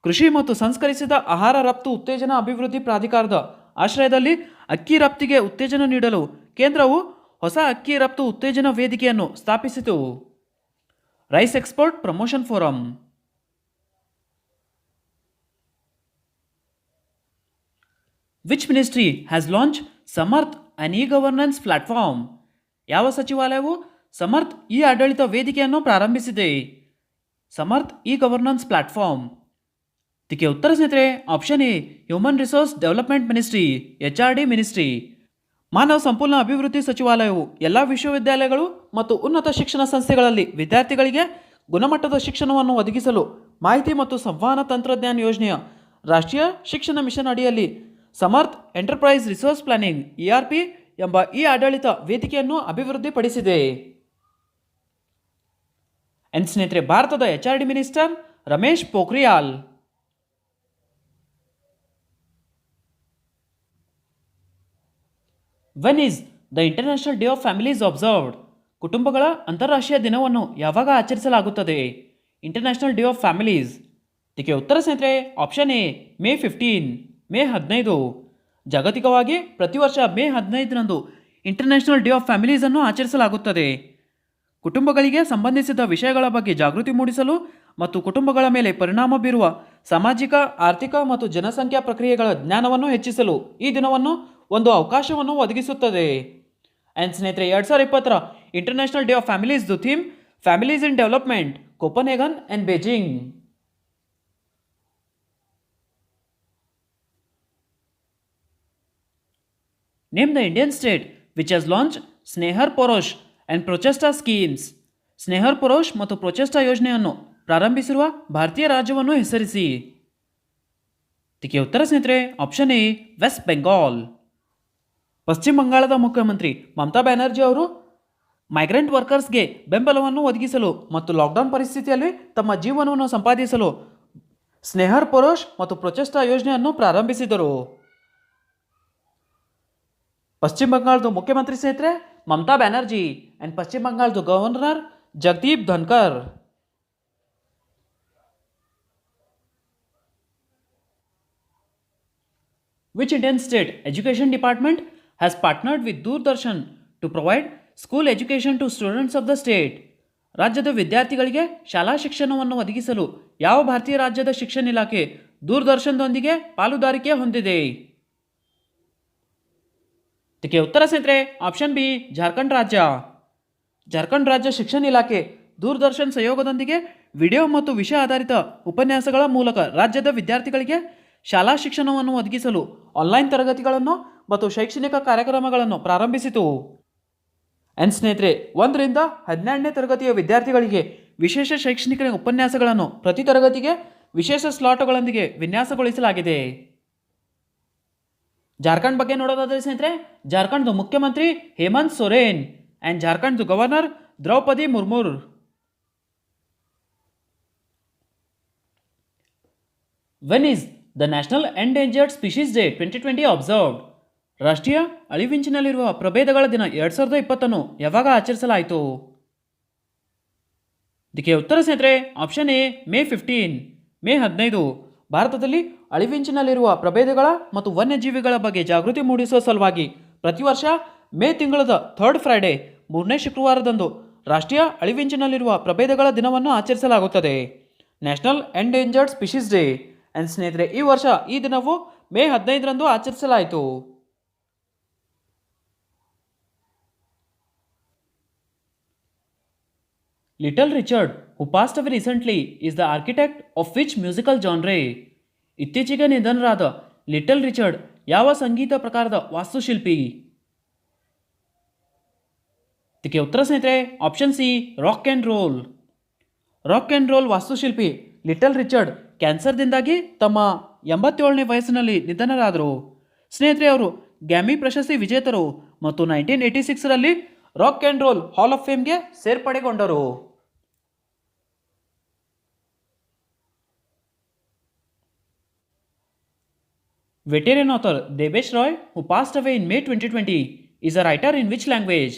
ಕೃಷಿ ಮತ್ತು ಸಂಸ್ಕರಿಸಿದ ಆಹಾರ ರಫ್ತು ಉತ್ತೇಜನ ಅಭಿವೃದ್ಧಿ ಪ್ರಾಧಿಕಾರದ ಆಶ್ರಯದಲ್ಲಿ ಅಕ್ಕಿ ರಫ್ತಿಗೆ ಉತ್ತೇಜನ ನೀಡಲು ಕೇಂದ್ರವು ಹೊಸ ಅಕ್ಕಿ ರಫ್ತು ಉತ್ತೇಜನ ವೇದಿಕೆಯನ್ನು ಸ್ಥಾಪಿಸಿತು. Rice export promotion forum. Which ministry has launch Samarth an e governance platform? ಯಾವ ಸಚಿವಾಲಯವು ಸಮರ್ಥ್ ಇ ಆಡಳಿತ ವೇದಿಕೆಯನ್ನು ಪ್ರಾರಂಭಿಸಿದೆ? Samarth e governance platform. ಇದಕ್ಕೆ ಉತ್ತರ ಸ್ನೇಹಿತರೆ option A human resource development ministry, HRD ministry. ಮಾನವ ಸಂಪೂರ್ಣ ಅಭಿವೃದ್ಧಿ ಸಚಿವಾಲಯವು ಎಲ್ಲ ವಿಶ್ವವಿದ್ಯಾಲಯಗಳು ಮತ್ತು ಉನ್ನತ ಶಿಕ್ಷಣ ಸಂಸ್ಥೆಗಳಲ್ಲಿ ವಿದ್ಯಾರ್ಥಿಗಳಿಗೆ ಗುಣಮಟ್ಟದ ಶಿಕ್ಷಣವನ್ನು ಒದಗಿಸಲು ಮಾಹಿತಿ ಮತ್ತು ಸಂವಹನ ತಂತ್ರಜ್ಞಾನ ಯೋಜನೆಯ ರಾಷ್ಟ್ರೀಯ ಶಿಕ್ಷಣ ಮಿಷನ್ ಅಡಿಯಲ್ಲಿ Samarth enterprise resource planning ERP ಎಂಬ ಈ ಆಡಳಿತ ವೇದಿಕೆಯನ್ನು ಅಭಿವೃದ್ಧಿಪಡಿಸಿದೆ. ಸ್ನೇಹಿತರೆ, ಭಾರತದ HRD minister Ramesh Pokhriyal. When is the international day of families observed? ಕುಟುಂಬಗಳ ಅಂತಾರಾಷ್ಟ್ರೀಯ ದಿನವನ್ನು ಯಾವಾಗ ಆಚರಿಸಲಾಗುತ್ತದೆ? International day of families. ಇದಕ್ಕೆ ಉತ್ತರ ಸ್ನೇಹಿತರೆ ಆಪ್ಷನ್ ಎ ಮೇ 15, ಮೇ 15. ಜಾಗತಿಕವಾಗಿ ಪ್ರತಿ ವರ್ಷ ಮೇ 15ರಂದು ಇಂಟರ್ನ್ಯಾಷನಲ್ ಡೇ ಆಫ್ ಫ್ಯಾಮಿಲೀಸನ್ನು ಆಚರಿಸಲಾಗುತ್ತದೆ. ಕುಟುಂಬಗಳಿಗೆ ಸಂಬಂಧಿಸಿದ ವಿಷಯಗಳ ಬಗ್ಗೆ ಜಾಗೃತಿ ಮೂಡಿಸಲು ಮತ್ತು ಕುಟುಂಬಗಳ ಮೇಲೆ ಪರಿಣಾಮ ಬೀರುವ ಸಾಮಾಜಿಕ, ಆರ್ಥಿಕ ಮತ್ತು ಜನಸಂಖ್ಯಾ ಪ್ರಕ್ರಿಯೆಗಳ ಜ್ಞಾನವನ್ನು ಹೆಚ್ಚಿಸಲು ಈ ದಿನವನ್ನು ಒಂದು ಅವಕಾಶವನ್ನು ಒದಗಿಸುತ್ತದೆ. ಸ್ನೇಹಿತರೆ, 2020 ಇಂಟರ್ನ್ಯಾಷನಲ್ ಡೇ ಆಫ್ ಫ್ಯಾಮಿಲೀಸ್ ದು theme families in development, Copenhagen and Beijing. Name the Indian state which has launch Sneher Parash and Prochesta schemes. Sneher Parash ಮತ್ತು ಪ್ರೊಚೆಸ್ಟಾ ಯೋಜನೆಯನ್ನು ಪ್ರಾರಂಭಿಸಿರುವ ಭಾರತೀಯ ರಾಜ್ಯವನ್ನು ಹೆಸರಿಸಿ. ಇದಕ್ಕೆ ಉತ್ತರ ಸ್ನೇಹಿತರೆ ಆಪ್ಷನ್ ಎ ವೆಸ್ಟ್ ಬೆಂಗಾಲ್. ಪಶ್ಚಿಮ ಬಂಗಾಳದ ಮುಖ್ಯಮಂತ್ರಿ ಮಮತಾ ಬ್ಯಾನರ್ಜಿ ಅವರು ಮೈಗ್ರೆಂಟ್ ವರ್ಕರ್ಸ್ಗೆ ಬೆಂಬಲವನ್ನು ಒದಗಿಸಲು ಮತ್ತು ಲಾಕ್ಡೌನ್ ಪರಿಸ್ಥಿತಿಯಲ್ಲಿ ತಮ್ಮ ಜೀವನವನ್ನು ಸಂಪಾದಿಸಲು ಸ್ನೇಹರ್ ಪೋರೋಶ್ ಮತ್ತು ಪ್ರೊಚೆಸ್ಟಾ ಯೋಜನೆಯನ್ನು ಪ್ರಾರಂಭಿಸಿದರು. ಪಶ್ಚಿಮ ಬಂಗಾಳದ ಮುಖ್ಯಮಂತ್ರಿ ಸ್ನೇಹಿತರೆ ಮಮತಾ ಬ್ಯಾನರ್ಜಿ ಆ್ಯಂಡ್ ಪಶ್ಚಿಮ ಬಂಗಾಳದ governor Jagdeep Dhankhar. Which Indian state education department has partnered with Doordarshan to provide school education to students of the state? ರಾಜ್ಯದ ವಿದ್ಯಾರ್ಥಿಗಳಿಗೆ ಶಾಲಾ ಶಿಕ್ಷಣವನ್ನು ಒದಗಿಸಲು ಯಾವ ಭಾರತೀಯ ರಾಜ್ಯದ ಶಿಕ್ಷಣ ಇಲಾಖೆ ದೂರದರ್ಶನದೊಂದಿಗೆ ಪಾಲುದಾರಿಕೆ ಹೊಂದಿದೆ? ಇದಕ್ಕೆ ಉತ್ತರ ಸ್ನೇಹಿತರೆ ಆಪ್ಷನ್ ಬಿ ಜಾರ್ಖಂಡ್ ರಾಜ್ಯ. ಜಾರ್ಖಂಡ್ ರಾಜ್ಯ ಶಿಕ್ಷಣ ಇಲಾಖೆ ದೂರದರ್ಶನ್ ಸಹಯೋಗದೊಂದಿಗೆ ವಿಡಿಯೋ ಮತ್ತು ವಿಷಯ ಆಧಾರಿತ ಉಪನ್ಯಾಸಗಳ ಮೂಲಕ ರಾಜ್ಯದ ವಿದ್ಯಾರ್ಥಿಗಳಿಗೆ ಶಾಲಾ ಶಿಕ್ಷಣವನ್ನು ಒದಗಿಸಲು ಆನ್ಲೈನ್ ತರಗತಿಗಳನ್ನು ಮತ್ತು ಶೈಕ್ಷಣಿಕ ಕಾರ್ಯಕ್ರಮಗಳನ್ನು ಪ್ರಾರಂಭಿಸಿತು. ಸ್ನೇಹಿತರೆ 1ರಿಂದ 12ನೇ ತರಗತಿಯ ವಿದ್ಯಾರ್ಥಿಗಳಿಗೆ ವಿಶೇಷ ಶೈಕ್ಷಣಿಕ ಉಪನ್ಯಾಸಗಳನ್ನು ಪ್ರತಿ ತರಗತಿಗೆ ವಿಶೇಷ ಸ್ಲಾಟ್ಗಳೊಂದಿಗೆ ವಿನ್ಯಾಸಗೊಳಿಸಲಾಗಿದೆ. ಜಾರ್ಖಂಡ್ ಬಗ್ಗೆ ನೋಡೋದಾದರೆ ಸ್ನೇಹಿತರೆ, ಜಾರ್ಖಂಡ್ದು ಮುಖ್ಯಮಂತ್ರಿ ಹೇಮಂತ್ ಸೊರೇನ್ ಆ್ಯಂಡ್ ಜಾರ್ಖಂಡ್ದು governor Draupadi Murmu. When is the national endangered species day 2020 observed? ರಾಷ್ಟ್ರೀಯ ಅಳಿವಿಂಚಿನಲ್ಲಿರುವ ಪ್ರಭೇದಗಳ ದಿನ 2020 ಯಾವಾಗ ಆಚರಿಸಲಾಯಿತು? ಇದಕ್ಕೆ ಉತ್ತರ ಸ್ನೇಹಿತರೆ ಆಪ್ಷನ್ ಎ ಮೇ 15. ಮೇ 15 ಭಾರತದಲ್ಲಿ ಅಳಿವಿಂಚಿನಲ್ಲಿರುವ ಪ್ರಭೇದಗಳ ಮತ್ತು ವನ್ಯಜೀವಿಗಳ ಬಗ್ಗೆ ಜಾಗೃತಿ ಮೂಡಿಸುವ ಸಲುವಾಗಿ ಪ್ರತಿ ವರ್ಷ ಮೇ ತಿಂಗಳದ 3rd ಫ್ರೈಡೆ 3ನೇ ಶುಕ್ರವಾರದಂದು ರಾಷ್ಟ್ರೀಯ ಅಳಿವಿಂಚಿನಲ್ಲಿರುವ ಪ್ರಭೇದಗಳ ದಿನವನ್ನು ಆಚರಿಸಲಾಗುತ್ತದೆ, ನ್ಯಾಷನಲ್ ಎಂಡೇಂಜರ್ಡ್ ಸ್ಪೀಷೀಸ್ ಡೇ. ಸ್ನೇಹಿತರೆ ಈ ವರ್ಷ ಈ ದಿನವು ಮೇ 15ರಂದು ಆಚರಿಸಲಾಯಿತು. Little Richard who passed away recently is the architect of which musical genre? ಇತ್ತೀಚೆಗೆ ನಿಧನರಾದ ಲಿಟಲ್ ರಿಚರ್ಡ್ ಯಾವ ಸಂಗೀತ ಪ್ರಕಾರದ ವಾಸ್ತುಶಿಲ್ಪಿ? ಇದಕ್ಕೆ ಉತ್ತರ ಸ್ನೇಹಿತರೆ option C rock and roll. Rock and roll ವಾಸ್ತುಶಿಲ್ಪಿ ಲಿಟಲ್ ರಿಚರ್ಡ್ ಕ್ಯಾನ್ಸರ್ದಿಂದಾಗಿ ತಮ್ಮ 87ನೇ ವಯಸ್ಸಿನಲ್ಲಿ ನಿಧನರಾದರು. ಸ್ನೇಹಿತರೆ ಅವರು ಗ್ಯಾಮಿ ಪ್ರಶಸ್ತಿ ವಿಜೇತರು ಮತ್ತು 1986ರಲ್ಲಿ rock and roll hall of ಫೇಮ್ಗೆ ಸೇರ್ಪಡೆಗೊಂಡರು. Veteran author Debesh Roy, who passed away in May 2020, is a writer in which language?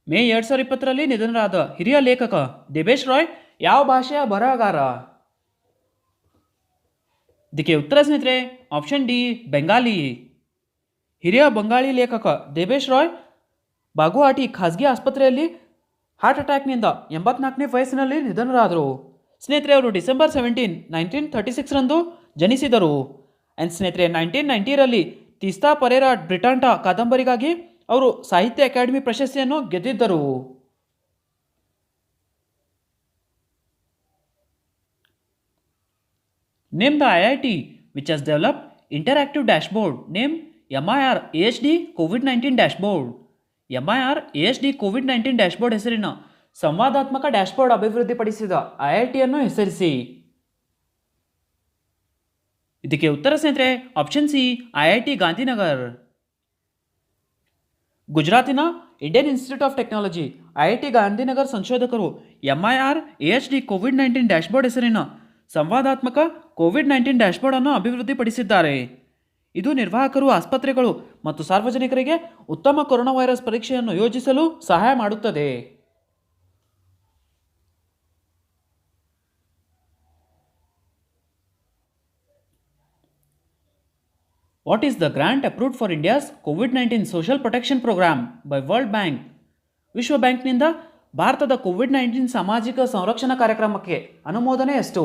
May 2020ರಲ್ಲಿ ನಿಧನರಾದ ಹಿರಿಯ ಲೇಖಕ ದೇಬೇಶ್ ರಾಯ್ ಯಾವ ಭಾಷೆಯ ಬರಹಗಾರ? ಇದಕ್ಕೆ ಉತ್ತರ ಸ್ನೇಹಿತರೆ ಆಪ್ಷನ್ ಡಿ ಬೆಂಗಾಲಿ. ಹಿರಿಯ ಬಂಗಾಳಿ ಲೇಖಕ ದೇಬೇಶ್ ರಾಯ್ ಬಾಗುವಾಟಿ ಖಾಸಗಿ ಆಸ್ಪತ್ರೆಯಲ್ಲಿ ಹಾರ್ಟ್ ಅಟ್ಯಾಕ್ನಿಂದ 84ನೇ ವಯಸ್ಸಿನಲ್ಲಿ ನಿಧನರಾದರು. ಸ್ನೇಹಿತರೆ ಅವರು ಡಿಸೆಂಬರ್ 17, 1936ರಂದು ಜನಿಸಿದರು. ಸ್ನೇಹಿತರೆ 1990ರಲ್ಲಿ ತೀಸ್ತಾ ಪರೇರಾ ಬ್ರಿಟಾಂಟಾ ಕಾದಂಬರಿಗಾಗಿ ಅವರು ಸಾಹಿತ್ಯ ಅಕಾಡೆಮಿ ಪ್ರಶಸ್ತಿಯನ್ನು ಗೆದ್ದಿದ್ದರು. Name the IIT which has developed interactive dashboard. Name MIR AHD COVID-19 dashboard. MIR AHD COVID-19 dashboard ಹೆಸರಿನ ಸಂವಾದಾತ್ಮಕ ಡ್ಯಾಶ್ಬೋರ್ಡ್ ಅಭಿವೃದ್ಧಿಪಡಿಸಿದ IITಯನ್ನು ಹೆಸರಿಸಿ. ಇದಕ್ಕೆ ಉತ್ತರ ಸ್ನೇಹಿತರೆ ಆಪ್ಷನ್ ಸಿ IIT ಗಾಂಧಿನಗರ್. ಗುಜರಾತಿನ Indian institute of technology IIT Gandhinagar ಸಂಶೋಧಕರು MIR AHD COVID-19 ಡ್ಯಾಶ್ಬೋರ್ಡ್ ಹೆಸರಿನ ಸಂವಾದಾತ್ಮಕ COVID-19 ಡ್ಯಾಶ್ಬೋರ್ಡ್ ಅನ್ನು ಅಭಿವೃದ್ಧಿಪಡಿಸಿದ್ದಾರೆ. ಇದು ನಿರ್ವಾಹಕರು, ಆಸ್ಪತ್ರೆಗಳು ಮತ್ತು ಸಾರ್ವಜನಿಕರಿಗೆ ಉತ್ತಮ ಕೊರೋನಾ ವೈರಸ್ ಪರೀಕ್ಷೆಯನ್ನು ಯೋಜಿಸಲು ಸಹಾಯ ಮಾಡುತ್ತದೆ. What is the grant approved for India's COVID-19 Social Protection Program by World Bank? ವಿಶ್ವ ಬ್ಯಾಂಕ್ನಿಂದ ಭಾರತದ COVID-19 ಸಾಮಾಜಿಕ ಸಂರಕ್ಷಣಾ ಕಾರ್ಯಕ್ರಮಕ್ಕೆ ಅನುಮೋದನೆ ಎಷ್ಟು?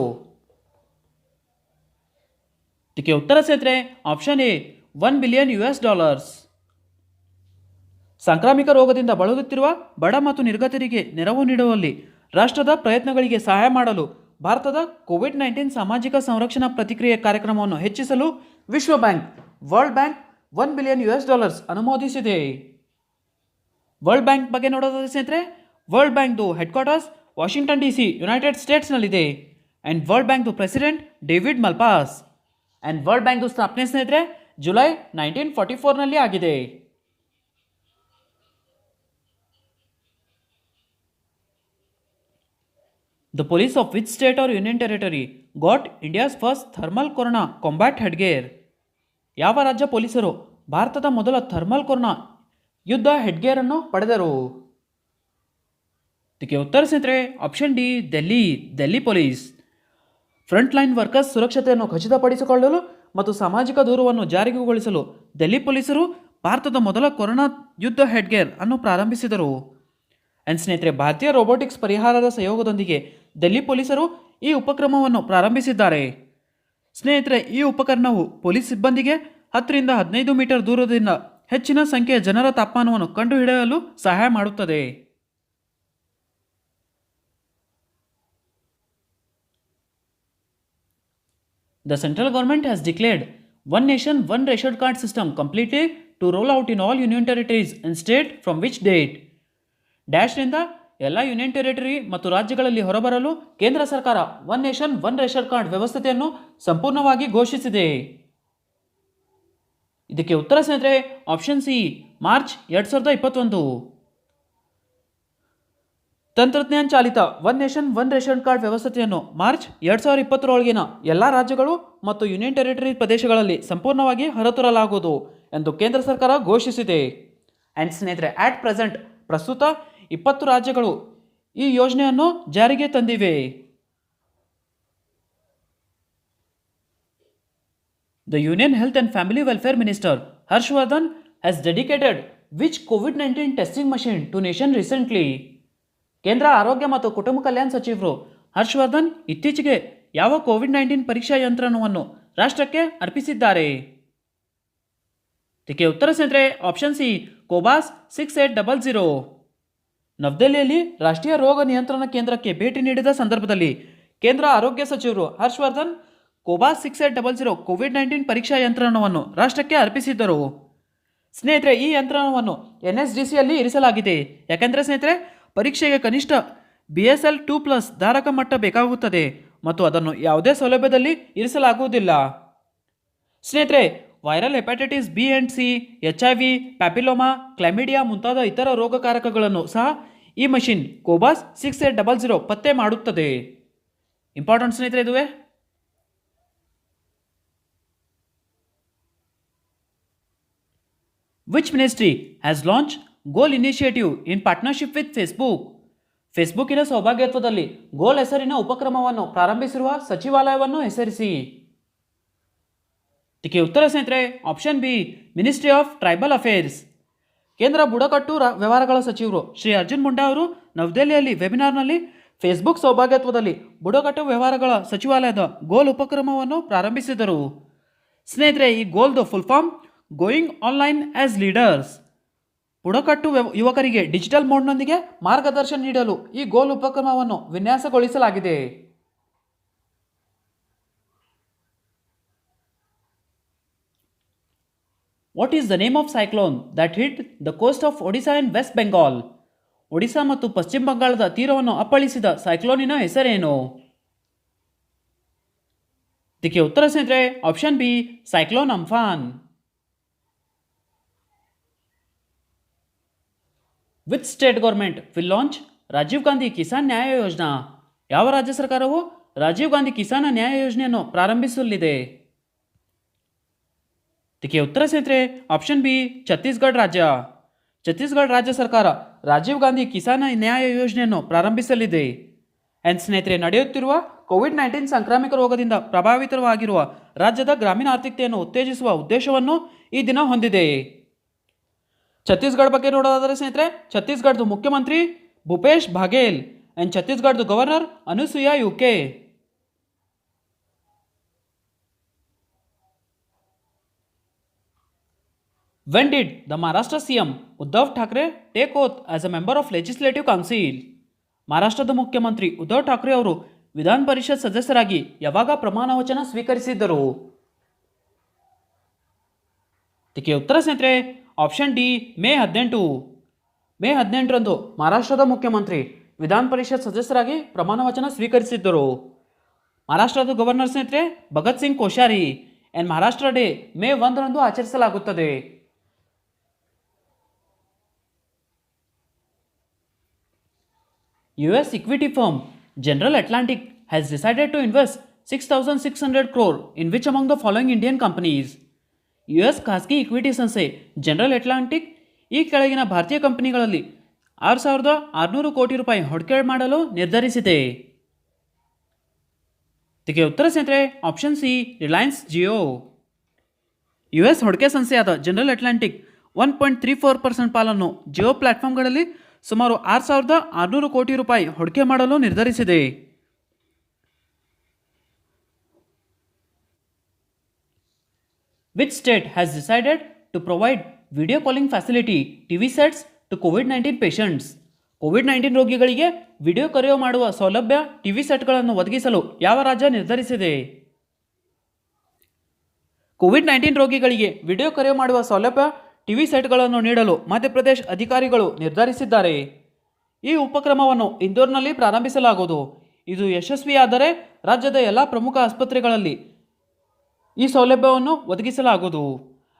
ಇದಕ್ಕೆ ಉತ್ತರ ಸ್ನೇಹಿತರೆ ಆಪ್ಷನ್ ಎ $1 ಬಿಲಿಯನ್. ಸಾಂಕ್ರಾಮಿಕ ರೋಗದಿಂದ ಬಳಲುತ್ತಿರುವ ಬಡ ಮತ್ತು ನಿರ್ಗತರಿಗೆ ನೆರವು ನೀಡುವಲ್ಲಿ ರಾಷ್ಟ್ರದ ಪ್ರಯತ್ನಗಳಿಗೆ ಸಹಾಯ ಮಾಡಲು ಭಾರತದ COVID-19 ಸಾಮಾಜಿಕ ಸಂರಕ್ಷಣಾ ಪ್ರತಿಕ್ರಿಯೆ ಕಾರ್ಯಕ್ರಮವನ್ನು ಹೆಚ್ಚಿಸಲು ವಿಶ್ವ ಬ್ಯಾಂಕ್ ವರ್ಲ್ಡ್ ಬ್ಯಾಂಕ್ $1 ಬಿಲಿಯನ್ ಅನುಮೋದಿಸಿದೆ. ವರ್ಲ್ಡ್ ಬ್ಯಾಂಕ್ ಬಗ್ಗೆ ನೋಡೋದಾದ್ರೆ ಸ್ನೇಹಿತರೆ, ವರ್ಲ್ಡ್ ಬ್ಯಾಂಕ್ದು headquarters Washington DC united ಸ್ಟೇಟ್ಸ್ನಲ್ಲಿದೆ. ವರ್ಲ್ಡ್ ಬ್ಯಾಂಕ್ದು ಪ್ರೆಸಿಡೆಂಟ್ ಡೇವಿಡ್ ಮಲ್ಪಾಸ್. ವರ್ಲ್ಡ್ ಬ್ಯಾಂಕ್ದು ಸ್ಥಾಪನೆ ಸ್ನೇಹಿತರೆ ಜುಲೈ 1944ನಲ್ಲಿ ಆಗಿದೆ. The police of which state or union territory got India's first thermal corona combat headgear? ಯಾವ ರಾಜ್ಯ ಪೊಲೀಸರು ಭಾರತದ ಮೊದಲ ಥರ್ಮಲ್ ಕೊರೋನಾ ಯುದ್ಧ ಹೆಡ್ಗೇರ್ ಅನ್ನು ಪಡೆದರು? ಇದಕ್ಕೆ ಉತ್ತರ ಸ್ನೇಹಿತರೆ option D Delhi police. Front line workers ಸುರಕ್ಷತೆಯನ್ನು ಖಚಿತಪಡಿಸಿಕೊಳ್ಳಲು ಮತ್ತು ಸಾಮಾಜಿಕ ದೂರವನ್ನು ಜಾರಿಗೊಳಿಸಲು ಡೆಲ್ಲಿ ಪೊಲೀಸರು ಭಾರತದ ಮೊದಲ ಕೊರೋನಾ ಯುದ್ಧ ಹೆಡ್ಗೇರ್ ಅನ್ನು ಪ್ರಾರಂಭಿಸಿದರು. ಆ್ಯಂಡ್ ಸ್ನೇಹಿತರೆ, ಭಾರತೀಯ ರೋಬೋಟಿಕ್ಸ್ ಪರಿಹಾರದ ಸಹಯೋಗದೊಂದಿಗೆ ಡೆಲ್ಲಿ ಪೊಲೀಸರು ಈ ಉಪಕ್ರಮವನ್ನು ಪ್ರಾರಂಭಿಸಿದ್ದಾರೆ. ಸ್ನೇಹಿತರೆ, ಈ ಉಪಕರಣವು ಪೊಲೀಸ್ ಸಿಬ್ಬಂದಿಗೆ 10ರಿಂದ 15 ಮೀಟರ್ ದೂರದಿಂದ ಹೆಚ್ಚಿನ ಸಂಖ್ಯೆಯ ಜನರ ತಾಪಮಾನವನ್ನು ಕಂಡುಹಿಡಿಯಲು ಸಹಾಯ ಮಾಡುತ್ತದೆ. The central government has declared one nation, one ration card system completely to roll out in all union territories and state from which date. ಡ್ಯಾಶ್ನಿಂದ ಎಲ್ಲ ಯೂನಿಯನ್ ಟೆರಿಟರಿ ಮತ್ತು ರಾಜ್ಯಗಳಲ್ಲಿ ಹೊರಬರಲು ಕೇಂದ್ರ ಸರ್ಕಾರ one nation one ration card ವ್ಯವಸ್ಥೆಯನ್ನು ಸಂಪೂರ್ಣವಾಗಿ ಘೋಷಿಸಿದೆ. ಇದಕ್ಕೆ ಉತ್ತರ ಸ್ನೇಹಿತರೆ ಆಪ್ಷನ್ ಸಿ, ಮಾರ್ಚ್ 2021. ತಂತ್ರಜ್ಞಾನ ಚಾಲಿತ one nation one ration card ವ್ಯವಸ್ಥೆಯನ್ನು ಮಾರ್ಚ್ 2020ರೊಳಗಿನ ಎಲ್ಲ ರಾಜ್ಯಗಳು ಮತ್ತು ಯೂನಿಯನ್ ಟೆರಿಟರಿ ಪ್ರದೇಶಗಳಲ್ಲಿ ಸಂಪೂರ್ಣವಾಗಿ ಹೊರತರಲಾಗುವುದು ಎಂದು ಕೇಂದ್ರ ಸರ್ಕಾರ ಘೋಷಿಸಿದೆ. ಆ್ಯಂಡ್ ಸ್ನೇಹಿತರೆ, ಆಟ್ ಪ್ರೆಸೆಂಟ್ ಪ್ರಸ್ತುತ 20 ರಾಜ್ಯಗಳು ಈ ಯೋಜನೆಯನ್ನು ಜಾರಿಗೆ ತಂದಿವೆ. The Union Health and Family Welfare Minister Harshvardhan has dedicated which COVID-19 testing machine to nation recently? ಕೇಂದ್ರ ಆರೋಗ್ಯ ಮತ್ತು ಕುಟುಂಬ ಕಲ್ಯಾಣ ಸಚಿವರು ಹರ್ಷವರ್ಧನ್ ಇತ್ತೀಚೆಗೆ ಯಾವ ಕೋವಿಡ್-19 ಪರೀಕ್ಷಾ ಯಂತ್ರವನ್ನು ರಾಷ್ಟ್ರಕ್ಕೆ ಅರ್ಪಿಸಿದ್ದಾರೆ? ಇದಕ್ಕೆ ಉತ್ತರ ಸ್ನೇಹಿತರೆ ಆಪ್ಷನ್ ಸಿ, ಕೋಬಾಸ್ 6800. ನವದೆಹಲಿಯಲ್ಲಿ ರಾಷ್ಟ್ರೀಯ ರೋಗ ನಿಯಂತ್ರಣ ಕೇಂದ್ರಕ್ಕೆ ಭೇಟಿ ನೀಡಿದ ಸಂದರ್ಭದಲ್ಲಿ ಕೇಂದ್ರ ಆರೋಗ್ಯ ಸಚಿವರು ಹರ್ಷವರ್ಧನ್ ಕೋಬಾಸ್ 6800 ಕೋವಿಡ್-19 ಪರೀಕ್ಷಾ ಯಂತ್ರಣವನ್ನು ರಾಷ್ಟ್ರಕ್ಕೆ ಅರ್ಪಿಸಿದ್ದರು. ಸ್ನೇಹಿತರೆ, ಈ ಯಂತ್ರಣವನ್ನು NSDCಯಲ್ಲಿ ಇರಿಸಲಾಗಿದೆ. ಯಾಕೆಂದರೆ ಸ್ನೇಹಿತರೆ, ಪರೀಕ್ಷೆಗೆ ಕನಿಷ್ಠ BSL 2+ ಧಾರಕ ಮಟ್ಟ ಬೇಕಾಗುತ್ತದೆ ಮತ್ತು ಅದನ್ನು ಯಾವುದೇ ಸೌಲಭ್ಯದಲ್ಲಿ ಇರಿಸಲಾಗುವುದಿಲ್ಲ. ಸ್ನೇಹಿತರೆ, viral hepatitis B and C, HIV, papilloma, chlamydia ಮುಂತಾದ ಇತರ ರೋಗಕಾರಕಗಳನ್ನು ಸಹ ಈ ಮಷಿನ್ ಕೋಬಾಸ್ 6800 ಪತ್ತೆ ಮಾಡುತ್ತದೆ. ಇಂಪಾರ್ಟೆಂಟ್ ಸ್ನೇಹಿತರೆ ಇದುವೇ. Which ministry has launch goal initiative in partnership with Facebook? ಫೇಸ್ಬುಕ್ಕಿನ ಸೌಭಾಗ್ಯತ್ವದಲ್ಲಿ ಗೋಲ್ ಹೆಸರಿನ ಉಪಕ್ರಮವನ್ನು ಪ್ರಾರಂಭಿಸಿರುವ ಸಚಿವಾಲಯವನ್ನು ಹೆಸರಿಸಿ. ಇದಕ್ಕೆ ಉತ್ತರ ಸ್ನೇಹಿತರೆ option B, ministry of tribal affairs. ಕೇಂದ್ರ ಬುಡಕಟ್ಟು ವ್ಯವಹಾರಗಳ ಸಚಿವರು ಶ್ರೀ ಅರ್ಜುನ್ ಮುಂಡಾ ಅವರು ನವದೆಹಲಿಯಲ್ಲಿ ವೆಬಿನಾರ್ನಲ್ಲಿ ಫೇಸ್ಬುಕ್ ಸೌಭಾಗ್ಯತ್ವದಲ್ಲಿ ಬುಡಕಟ್ಟು ವ್ಯವಹಾರಗಳ ಸಚಿವಾಲಯದ ಗೋಲ್ ಉಪಕ್ರಮವನ್ನು ಪ್ರಾರಂಭಿಸಿದರು. ಸ್ನೇಹಿತರೆ, ಈ ಗೋಲ್ದು full form going online as leaders. ಬುಡಕಟ್ಟು ಯುವಕರಿಗೆ ಡಿಜಿಟಲ್ ಮೋಡ್ನೊಂದಿಗೆ ಮಾರ್ಗದರ್ಶನ ನೀಡಲು ಈ ಗೋಲ್ ಉಪಕ್ರಮವನ್ನು ವಿನ್ಯಾಸಗೊಳಿಸಲಾಗಿದೆ. What is the name of cyclone that hit the coast of Odisha and West Bengal? Odisha ಮತ್ತು ಪಶ್ಚಿಮ ಬಂಗಾಳದ ತೀರವನ್ನು ಅಪ್ಪಳಿಸಿದ ಸೈಕ್ಲೋನಿನ ಹೆಸರೇನು? ಇದಕ್ಕೆ ಉತ್ತರ ಸ್ನೇಹಿತರೆ option B, cyclone Amphan. Which state government will launch Rajiv Gandhi Kisan Nyay Yojana? ಯಾವ ರಾಜ್ಯ ಸರ್ಕಾರವು ರಾಜೀವ್ ಗಾಂಧಿ ಕಿಸಾನ್ ನ್ಯಾಯ ಯೋಜನೆಯನ್ನು ಪ್ರಾರಂಭಿಸಲಿದೆ? ಇದಕ್ಕೆ ಉತ್ತರ ಸ್ನೇಹಿತರೆ ಆಪ್ಷನ್ ಬಿ, ಛತ್ತೀಸ್ಗಢ ರಾಜ್ಯ. ಛತ್ತೀಸ್ಗಢ ರಾಜ್ಯ ಸರ್ಕಾರ ರಾಜೀವ್ ಗಾಂಧಿ ಕಿಸಾನ್ ನ್ಯಾಯ ಯೋಜನೆಯನ್ನು ಪ್ರಾರಂಭಿಸಲಿದೆ. ಆ್ಯಂಡ್ ಸ್ನೇಹಿತರೆ, ನಡೆಯುತ್ತಿರುವ ಕೋವಿಡ್-19 ಸಾಂಕ್ರಾಮಿಕ ರೋಗದಿಂದ ಪ್ರಭಾವಿತವಾಗಿರುವ ರಾಜ್ಯದ ಗ್ರಾಮೀಣ ಆರ್ಥಿಕತೆಯನ್ನು ಉತ್ತೇಜಿಸುವ ಉದ್ದೇಶವನ್ನು ಈ ದಿನ ಹೊಂದಿದೆ. ಛತ್ತೀಸ್ಗಢ ಬಗ್ಗೆ ನೋಡೋದಾದರೆ ಸ್ನೇಹಿತರೆ, ಛತ್ತೀಸ್ಗಢದ ಮುಖ್ಯಮಂತ್ರಿ ಭೂಪೇಶ್ ಬಾಘೇಲ್ ಆ್ಯಂಡ್ ಛತ್ತೀಸ್ಗಢದ governor Anusuya UK. When did the Maharashtra CM Uddhav Thackeray take oath as a member of Legislative Council? ಮಹಾರಾಷ್ಟ್ರದ ಮುಖ್ಯಮಂತ್ರಿ ಉದ್ಧವ್ ಠಾಕ್ರೆ ಅವರು ವಿಧಾನ ಪರಿಷತ್ ಸದಸ್ಯರಾಗಿ ಯಾವಾಗ ಪ್ರಮಾಣ ವಚನ ಸ್ವೀಕರಿಸಿದ್ದರು? ಇದಕ್ಕೆ ಉತ್ತರ ಸ್ನೇಹಿತರೆ ಆಪ್ಷನ್ ಡಿ, ಮೇ 18. ಮೇ 18ರಂದು ಮಹಾರಾಷ್ಟ್ರದ ಮುಖ್ಯಮಂತ್ರಿ ವಿಧಾನ ಪರಿಷತ್ ಸದಸ್ಯರಾಗಿ ಪ್ರಮಾಣ ವಚನ ಸ್ವೀಕರಿಸಿದ್ದರು. ಮಹಾರಾಷ್ಟ್ರದ ಗವರ್ನರ್ ಸ್ನೇಹಿತರೆ ಭಗತ್ ಸಿಂಗ್ ಕೋಶ್ಯಾರಿ. ಆ್ಯಂಡ್ ಮಹಾರಾಷ್ಟ್ರ ಡೇ ಮೇ 1ರಂದು ಆಚರಿಸಲಾಗುತ್ತದೆ. US equity firm General Atlantic has decided to invest 6,600 crore in which among the following Indian companies? US ಖಾಸಗಿ ಇಕ್ವಿಟಿ ಸಂಸ್ಥೆ ಜನರಲ್ ಅಟ್ಲಾಂಟಿಕ್ ಈ ಕೆಳಗಿನ ಭಾರತೀಯ ಕಂಪನಿಗಳಲ್ಲಿ 6,600 ಕೋಟಿ ರೂಪಾಯಿ ಹೂಡಿಕೆ ಮಾಡಲು ನಿರ್ಧರಿಸಿದೆ. ಇದಕ್ಕೆ ಉತ್ತರ ಸ್ನೇಹಿತರೆ option C, Reliance Jio. US ಹೂಡಿಕೆ ಸಂಸ್ಥೆಯಾದ ಜನರಲ್ ಅಟ್ಲಾಂಟಿಕ್ 1.34% ಪಾಲನ್ನು ಜಿಯೋ ಪ್ಲಾಟ್ಫಾರ್ಮ್ಗಳಲ್ಲಿ ಸುಮಾರು 6,600 ಕೋಟಿ ರೂಪಾಯಿ ಹೂಡಿಕೆ ಮಾಡಲು ನಿರ್ಧರಿಸಿದೆ. Which state has decided to provide video calling facility TV sets to COVID-19 patients? COVID-19 ರೋಗಿಗಳಿಗೆ ವಿಡಿಯೋ ಕರೆಯೋ ಮಾಡುವ ಸೌಲಭ್ಯ ಟಿವಿ ಸೆಟ್ಗಳನ್ನು ಒದಗಿಸಲು ಯಾವ ರಾಜ್ಯ ನಿರ್ಧರಿಸಿದೆ? ಕೋವಿಡ್-19 ರೋಗಿಗಳಿಗೆ ವಿಡಿಯೋ ಕರೆಯೋ ಮಾಡುವ ಸೌಲಭ್ಯ ಟಿವಿ ಸೆಟ್ಗಳನ್ನು ನೀಡಲು ಮಧ್ಯಪ್ರದೇಶ ಅಧಿಕಾರಿಗಳು ನಿರ್ಧರಿಸಿದ್ದಾರೆ. ಈ ಉಪಕ್ರಮವನ್ನು ಇಂದೋರ್ನಲ್ಲಿ ಪ್ರಾರಂಭಿಸಲಾಗುವುದು. ಇದು ಯಶಸ್ವಿಯಾದರೆ ರಾಜ್ಯದ ಎಲ್ಲ ಪ್ರಮುಖ ಆಸ್ಪತ್ರೆಗಳಲ್ಲಿ ಈ ಸೌಲಭ್ಯವನ್ನು ಒದಗಿಸಲಾಗುವುದು.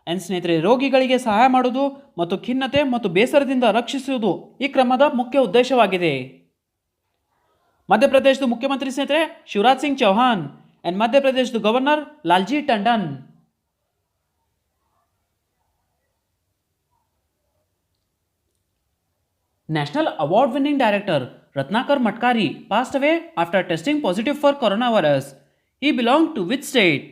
ಸ್ನೇಹಿತರೆ, ರೋಗಿಗಳಿಗೆ ಸಹಾಯ ಮಾಡುವುದು ಮತ್ತು ಖಿನ್ನತೆ ಮತ್ತು ಬೇಸರದಿಂದ ರಕ್ಷಿಸುವುದು ಈ ಕ್ರಮದ ಮುಖ್ಯ ಉದ್ದೇಶವಾಗಿದೆ. ಮಧ್ಯಪ್ರದೇಶದ ಮುಖ್ಯಮಂತ್ರಿ ಸ್ನೇಹಿತರೆ ಶಿವರಾಜ್ ಸಿಂಗ್ ಚೌಹಾನ್ ಅಂಡ್ ಮಧ್ಯಪ್ರದೇಶದ governor Lalji Tandon. National award-winning director Ratnakar Matkari passed away after testing positive for coronavirus. He belonged to which state?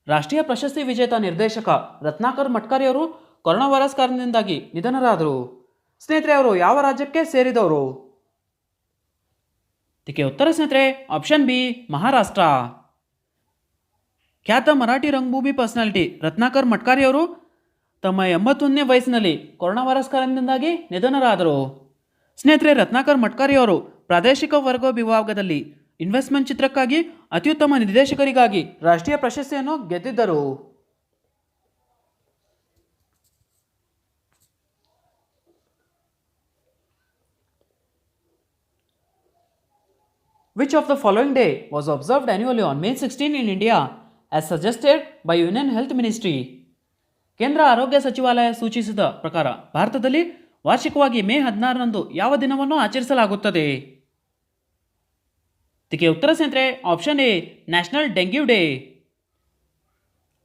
ರಾಷ್ಟ್ರೀಯ ಪ್ರಶಸ್ತಿ ವಿಜೇತ ನಿರ್ದೇಶಕ ರತ್ನಾಕರ್ ಮಟ್ಕಾರಿ ಅವರು ಕೊರೋನಾ ವೈರಸ್ ಕಾರಣದಿಂದಾಗಿ ನಿಧನರಾದರು. ಸ್ನೇಹಿತರೆ, ಅವರು ಯಾವ ರಾಜ್ಯಕ್ಕೆ ಸೇರಿದವರು? ಇದಕ್ಕೆ ಉತ್ತರ ಸ್ನೇಹಿತರೆ ಆಪ್ಷನ್ ಬಿ, ಮಹಾರಾಷ್ಟ್ರ. ಖ್ಯಾತ ಮರಾಠಿ ರಂಗಭೂಮಿ ಪರ್ಸನಾಲಿಟಿ ರತ್ನಾಕರ್ ಮಟ್ಕಾರಿ ಅವರು ತಮ್ಮ 81ನೇ ವಯಸ್ಸಿನಲ್ಲಿ ಕೊರೋನಾ ವೈರಸ್ ಕಾರಣದಿಂದಾಗಿ ನಿಧನರಾದರು. ಸ್ನೇಹಿತರೆ, ರತ್ನಾಕರ್ ಮಟ್ಕಾರಿ ಅವರು ಪ್ರಾದೇಶಿಕ ವರ್ಗ ವಿಭಾಗದಲ್ಲಿ ಇನ್ವೆಸ್ಟ್ಮೆಂಟ್ ಚಿತ್ರಕ್ಕಾಗಿ ಅತ್ಯುತ್ತಮ ನಿರ್ದೇಶಕರಿಗಾಗಿ ರಾಷ್ಟ್ರೀಯ ಪ್ರಶಸ್ತಿಯನ್ನು ಗೆದ್ದಿದ್ದರು. Which of the following day was observed annually on May 16 in India as suggested by Union Health Ministry? ಕೇಂದ್ರ ಆರೋಗ್ಯ ಸಚಿವಾಲಯ ಸೂಚಿಸಿದ ಪ್ರಕಾರ ಭಾರತದಲ್ಲಿ ವಾರ್ಷಿಕವಾಗಿ ಮೇ 16ರಂದು ಯಾವ ದಿನವನ್ನು ಆಚರಿಸಲಾಗುತ್ತದೆ? ಇದಕ್ಕೆ ಉತ್ತರ ಸ್ನೇಹಿತರೆ option A, national dengue day.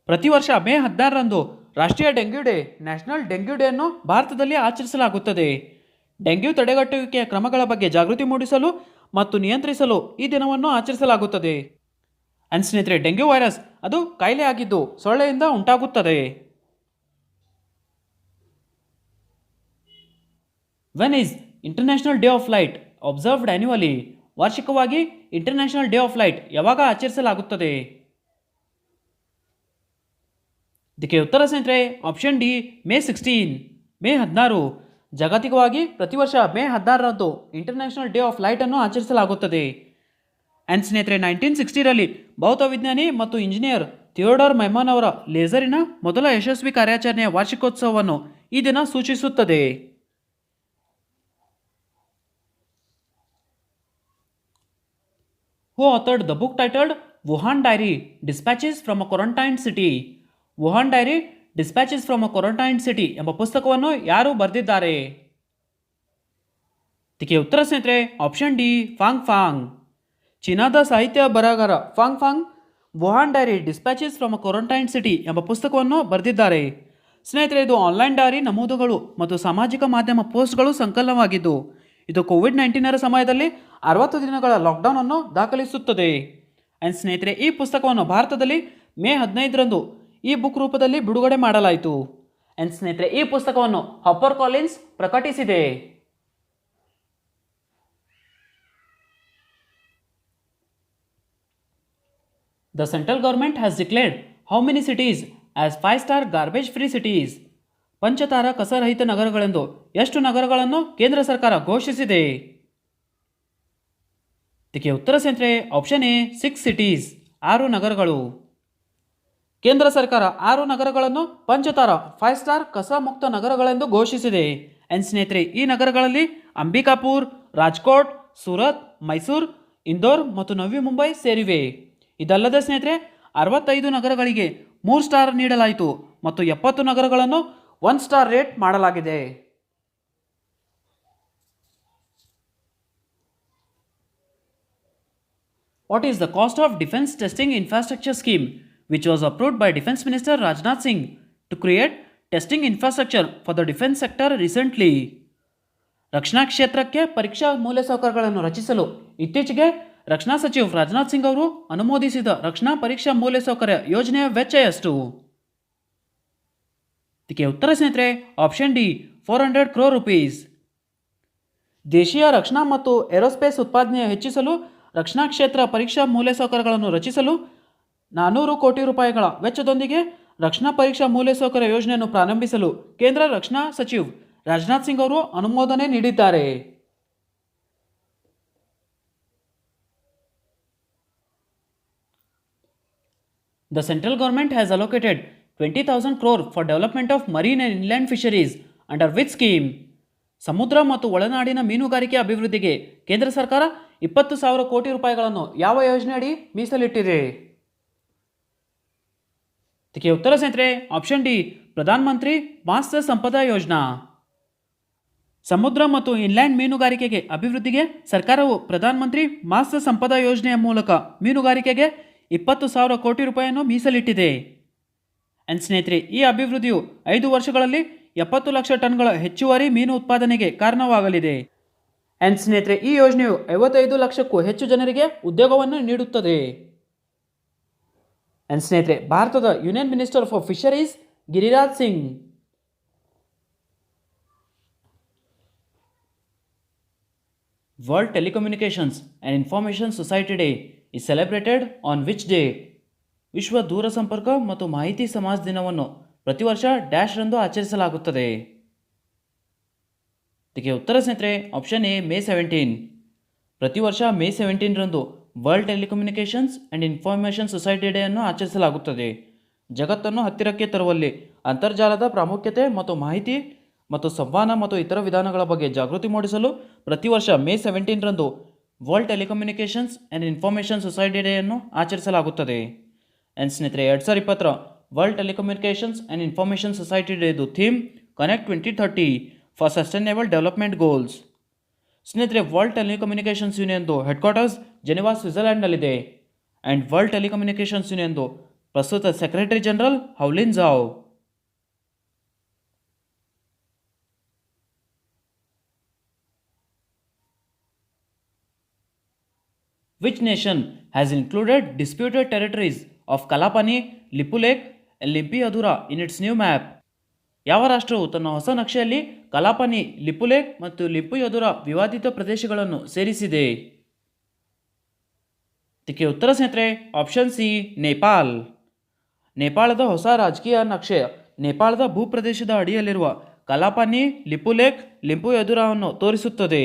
ಪ್ರತಿ ವರ್ಷ ಮೇ 16ರಂದು ರಾಷ್ಟ್ರೀಯ dengue day, national dengue day ಅನ್ನು ಭಾರತದಲ್ಲಿ ಆಚರಿಸಲಾಗುತ್ತದೆ. ಡೆಂಗ್ಯೂ ತಡೆಗಟ್ಟುವಿಕೆಯ ಕ್ರಮಗಳ ಬಗ್ಗೆ ಜಾಗೃತಿ ಮೂಡಿಸಲು ಮತ್ತು ನಿಯಂತ್ರಿಸಲು ಈ ದಿನವನ್ನು ಆಚರಿಸಲಾಗುತ್ತದೆ. ಸ್ನೇಹಿತರೆ, ಡೆಂಗ್ಯೂ ವೈರಸ್ ಅದು ಕಾಯಿಲೆ ಆಗಿದ್ದು ಸೊಳ್ಳೆಯಿಂದ ಉಂಟಾಗುತ್ತದೆ. When is international day of light observed annually? ವಾರ್ಷಿಕವಾಗಿ ಇಂಟರ್ನ್ಯಾಷನಲ್ ಡೇ ಆಫ್ ಲೈಟ್ ಯಾವಾಗ ಆಚರಿಸಲಾಗುತ್ತದೆ? ಇದಕ್ಕೆ ಉತ್ತರ ಸ್ನೇಹಿತರೆ ಆಪ್ಷನ್ ಡಿ, ಮೇ 16. ಮೇ 16 ಜಾಗತಿಕವಾಗಿ ಪ್ರತಿ ವರ್ಷ ಮೇ 16ರಂದು ಇಂಟರ್ನ್ಯಾಷನಲ್ ಡೇ ಆಫ್ ಲೈಟ್ ಅನ್ನು ಆಚರಿಸಲಾಗುತ್ತದೆ. ಸ್ನೇಹಿತರೆ, 1960ರಲ್ಲಿ ಭೌತ ವಿಜ್ಞಾನಿ ಮತ್ತು ಇಂಜಿನಿಯರ್ ಥಿಯೋಡರ್ ಮೈಮನ್ ಅವರ ಲೇಸರಿನ ಮೊದಲ ಯಶಸ್ವಿ ಕಾರ್ಯಾಚರಣೆಯ ವಾರ್ಷಿಕೋತ್ಸವವನ್ನು ಈ ದಿನ ಸೂಚಿಸುತ್ತದೆ. Who authored the book titled Wuhan Diary Dispatches from a Quarantine City? Wuhan diary dispatches from a quarantine city ಎಂಬ ಪುಸ್ತಕವನ್ನು ಯಾರು ಬರೆದಿದ್ದಾರೆ? ಇದಕ್ಕೆ ಉತ್ತರ ಸ್ನೇಹಿತರೆ ಆಪ್ಷನ್ ಡಿ, ಫಾಂಗ್ ಫಾಂಗ್. ಚೀನಾದ ಸಾಹಿತ್ಯ ಬರಹಗಾರ Fang Fang Wuhan diary dispatches from a quarantine city ಎಂಬ ಪುಸ್ತಕವನ್ನು ಬರೆದಿದ್ದಾರೆ. ಸ್ನೇಹಿತರೆ, ಇದು ಆನ್ಲೈನ್ ಡೈರಿ ನಮೂದುಗಳು ಮತ್ತು ಸಾಮಾಜಿಕ ಮಾಧ್ಯಮ ಪೋಸ್ಟ್ಗಳು ಸಂಕಲನವಾಗಿದ್ದು ಇದು ಕೋವಿಡ್-19ರ ಸಮಯದಲ್ಲಿ 60 ದಿನಗಳ ಲಾಕ್ಡೌನ್ ಅನ್ನು ದಾಖಲಿಸುತ್ತದೆ. ಸ್ನೇಹಿತರೆ, ಈ ಪುಸ್ತಕವನ್ನು ಭಾರತದಲ್ಲಿ ಮೇ 15ರಂದು ಈ ಬುಕ್ ರೂಪದಲ್ಲಿ ಬಿಡುಗಡೆ ಮಾಡಲಾಯಿತು. ಸ್ನೇಹಿತರೆ, ಈ ಪುಸ್ತಕವನ್ನು ಹಾಪರ್ ಕಾಲಿನ್ಸ್ ಪ್ರಕಟಿಸಿದೆ. The central government has declared how many cities as 5-star garbage free cities? ಪಂಚತಾರ ಕಸರಹಿತ ನಗರಗಳೆಂದು ಎಷ್ಟು ನಗರಗಳನ್ನು ಕೇಂದ್ರ ಸರ್ಕಾರ ಘೋಷಿಸಿದೆ? ಇದಕ್ಕೆ ಉತ್ತರ ಸ್ನೇಹಿತರೆ ಆಪ್ಷನ್ ಎ, 6 cities, 6 ನಗರಗಳು. ಕೇಂದ್ರ ಸರ್ಕಾರ 6 ನಗರಗಳನ್ನು ಪಂಚತಾರ 5-ಸ್ಟಾರ್ ಕಸ ಮುಕ್ತ ನಗರಗಳೆಂದು ಘೋಷಿಸಿದೆ. ಸ್ನೇಹಿತರೆ, ಈ ನಗರಗಳಲ್ಲಿ ಅಂಬಿಕಾಪುರ್, ರಾಜ್ಕೋಟ್, ಸೂರತ್, ಮೈಸೂರು, ಇಂದೋರ್ ಮತ್ತು ನವಿ ಮುಂಬೈ ಸೇರಿವೆ. ಇದಲ್ಲದೆ ಸ್ನೇಹಿತರೆ 65 ನಗರಗಳಿಗೆ 3 ಸ್ಟಾರ್ ನೀಡಲಾಯಿತು ಮತ್ತು 70 ನಗರಗಳನ್ನು 1 ಸ್ಟಾರ್ ರೇಟ್ ಮಾಡಲಾಗಿದೆ. What is the cost of Defense Testing Infrastructure Scheme which was approved by Defense Minister Rajnath Singh to create testing infrastructure for the defense sector recently? ರಕ್ಷಣಾ ಕ್ಷೇತ್ರಕ್ಕೆ ಪರೀಕ್ಷಾ ಮೂಲಸೌಕರ್ಯಗಳನ್ನು ರಚಿಸಲು ಇತ್ತೀಚೆಗೆ ರಕ್ಷಣಾ ಸಚಿವ ರಾಜನಾಥ್ ಸಿಂಗ್ ಅವರು ಅನುಮೋದಿಸಿದ ರಕ್ಷಣಾ ಪರೀಕ್ಷಾ ಮೂಲಸೌಕರ್ಯ ಯೋಜನೆಯ ವೆಚ್ಚ ಎಷ್ಟು? ಇದಕ್ಕೆ ಉತ್ತರ ಸ್ನೇಹಿತರೆ ಆಪ್ಷನ್ ಡಿ 400 crore rupees. ದೇಶೀಯ ರಕ್ಷಣಾ ಮತ್ತು ಏರೋಸ್ಪೇಸ್ ಉತ್ಪಾದನೆ ಹೆಚ್ಚಿಸಲು ರಕ್ಷಣಾ ಕ್ಷೇತ್ರ ಪರೀಕ್ಷಾ ಮೂಲಸೌಕರ್ಯಗಳನ್ನು ರಚಿಸಲು 400 ಕೋಟಿ ರೂಪಾಯಿಗಳ ವೆಚ್ಚದೊಂದಿಗೆ ರಕ್ಷಣಾ ಪರೀಕ್ಷಾ ಮೂಲಸೌಕರ್ಯ ಯೋಜನೆಯನ್ನು ಪ್ರಾರಂಭಿಸಲು ಕೇಂದ್ರ ರಕ್ಷಣಾ ಸಚಿವ್ ರಾಜನಾಥ್ ಸಿಂಗ್ ಅವರು ಅನುಮೋದನೆ ನೀಡಿದ್ದಾರೆ. The central government has allocated 20,000 crore for development of marine and inland fisheries under which scheme? ಸಮುದ್ರ ಮತ್ತು ಒಳನಾಡಿನ ಮೀನುಗಾರಿಕೆ ಅಭಿವೃದ್ಧಿಗೆ ಕೇಂದ್ರ ಸರ್ಕಾರ 20,000 ಕೋಟಿ ರೂಪಾಯಿಗಳನ್ನು ಯಾವ ಯೋಜನೆಯಡಿ ಮೀಸಲಿಟ್ಟಿದೆ? ಇದಕ್ಕೆ ಉತ್ತರ ಸ್ನೇಹಿತರೆ ಆಪ್ಷನ್ ಡಿ ಪ್ರಧಾನ ಮಂತ್ರಿ ಮತ್ಸ್ಯ ಸಂಪದಾ ಯೋಜನಾ. ಸಮುದ್ರ ಮತ್ತು ಇನ್ಲ್ಯಾಂಡ್ ಮೀನುಗಾರಿಕೆಗೆ ಅಭಿವೃದ್ಧಿಗೆ ಸರ್ಕಾರವು ಪ್ರಧಾನ ಮಂತ್ರಿ ಮತ್ಸ್ಯ ಸಂಪದಾ ಯೋಜನೆಯ ಮೂಲಕ ಮೀನುಗಾರಿಕೆಗೆ 20,000 ಕೋಟಿ ರೂಪಾಯಿಯನ್ನು ಮೀಸಲಿಟ್ಟಿದೆ. ಅಂಡ್ ಸ್ನೇಹಿತರೆ ಈ ಅಭಿವೃದ್ಧಿಯು 5 ವರ್ಷಗಳಲ್ಲಿ 70 ಲಕ್ಷ ಟನ್ಗಳ ಹೆಚ್ಚುವರಿ ಮೀನು ಉತ್ಪಾದನೆಗೆ ಕಾರಣವಾಗಲಿದೆ. ಅಂಡ್ ಸ್ನೇಹಿತರೆ ಈ ಯೋಜನೆಯು 55 ಲಕ್ಷಕ್ಕೂ ಹೆಚ್ಚು ಜನರಿಗೆ ಉದ್ಯೋಗವನ್ನು ನೀಡುತ್ತದೆ. ಅಂಡ್ ಸ್ನೇಹಿತರೆ ಭಾರತದ union minister for fisheries Giriraj Singh. World telecommunications and information society day is celebrated on which day? ವಿಶ್ವ ದೂರಸಂಪರ್ಕ ಮತ್ತು ಮಾಹಿತಿ ಸಮಾಜ ದಿನವನ್ನು ಪ್ರತಿ ವರ್ಷ ಡ್ಯಾಶ್ ರಂದು ಆಚರಿಸಲಾಗುತ್ತದೆ. ಇದಕ್ಕೆ ಉತ್ತರ ಸ್ನೇಹಿತರೆ ಆಪ್ಷನ್ ಎ ಮೇ 17. ಪ್ರತಿ ವರ್ಷ ಮೇ 17 ರಂದು world telecommunications and information society day ಅನ್ನು ಆಚರಿಸಲಾಗುತ್ತದೆ. ಜಗತ್ತನ್ನು ಹತ್ತಿರಕ್ಕೆ ತರುವಲ್ಲಿ ಅಂತರ್ಜಾಲದ ಪ್ರಾಮುಖ್ಯತೆ ಮತ್ತು ಮಾಹಿತಿ ಮತ್ತು ಸಂವಹನ ಮತ್ತು ಇತರ ವಿಧಾನಗಳ ಬಗ್ಗೆ ಜಾಗೃತಿ ಮೂಡಿಸಲು ಪ್ರತಿ ವರ್ಷ ಮೇ 17 ರಂದು world telecommunications and information society day ಅನ್ನು ಆಚರಿಸಲಾಗುತ್ತದೆ. ಆ್ಯಂಡ್ ಸ್ನೇಹಿತರೆ 2020 world telecommunications and information society ಡೇದು theme connect 2030 for sustainable development goals. ಸ್ನೇಹಿತರೆ ವರ್ಲ್ಡ್ ಟೆಲಿಕಮ್ಯುನಿಕೇಷನ್ಸ್ ಯೂನಿಯನ್ದು ಹೆಡ್ ಕ್ವಾರ್ಟರ್ಸ್ ಜೆನಿವಾ ಸ್ವಿಟ್ಜರ್ಲ್ಯಾಂಡ್ನಲ್ಲಿದೆ. ಆ್ಯಂಡ್ ವರ್ಲ್ಡ್ ಟೆಲಿಕಮ್ಯುನಿಕೇಷನ್ಸ್ ಯೂನಿಯನ್ದು ಪ್ರಸ್ತುತ secretary general Houlin Zhao. Which nation has included disputed territories of Kalapani, Lipu Lake and Limpi-Adura in its new map? ಯಾವ ರಾಷ್ಟ್ರವು ತನ್ನ ಹೊಸ ನಕ್ಷೆಯಲ್ಲಿ ಕಲಾಪನಿ, Lipu lake ಮತ್ತು ಲಿಂಪಿ-ಅದುರಾ ವಿವಾದಿತ ಪ್ರದೇಶಗಳನ್ನು ಸೇರಿಸಿದೆ? ಇದಕ್ಕೆ ಉತ್ತರ ಸ್ನೇಹಿತರೆ ಆಪ್ಷನ್ ಸಿ ನೇಪಾಲ್. ನೇಪಾಳದ ಹೊಸ ರಾಜಕೀಯ ನಕ್ಷೆ ನೇಪಾಳದ ಭೂಪ್ರದೇಶದ ಅಡಿಯಲ್ಲಿರುವ ಕಲಾಪನಿ, ಲಿಪು ಲೇಕ್, ಲಿಂಪಿ-ಅದುರಾವನ್ನು ತೋರಿಸುತ್ತದೆ.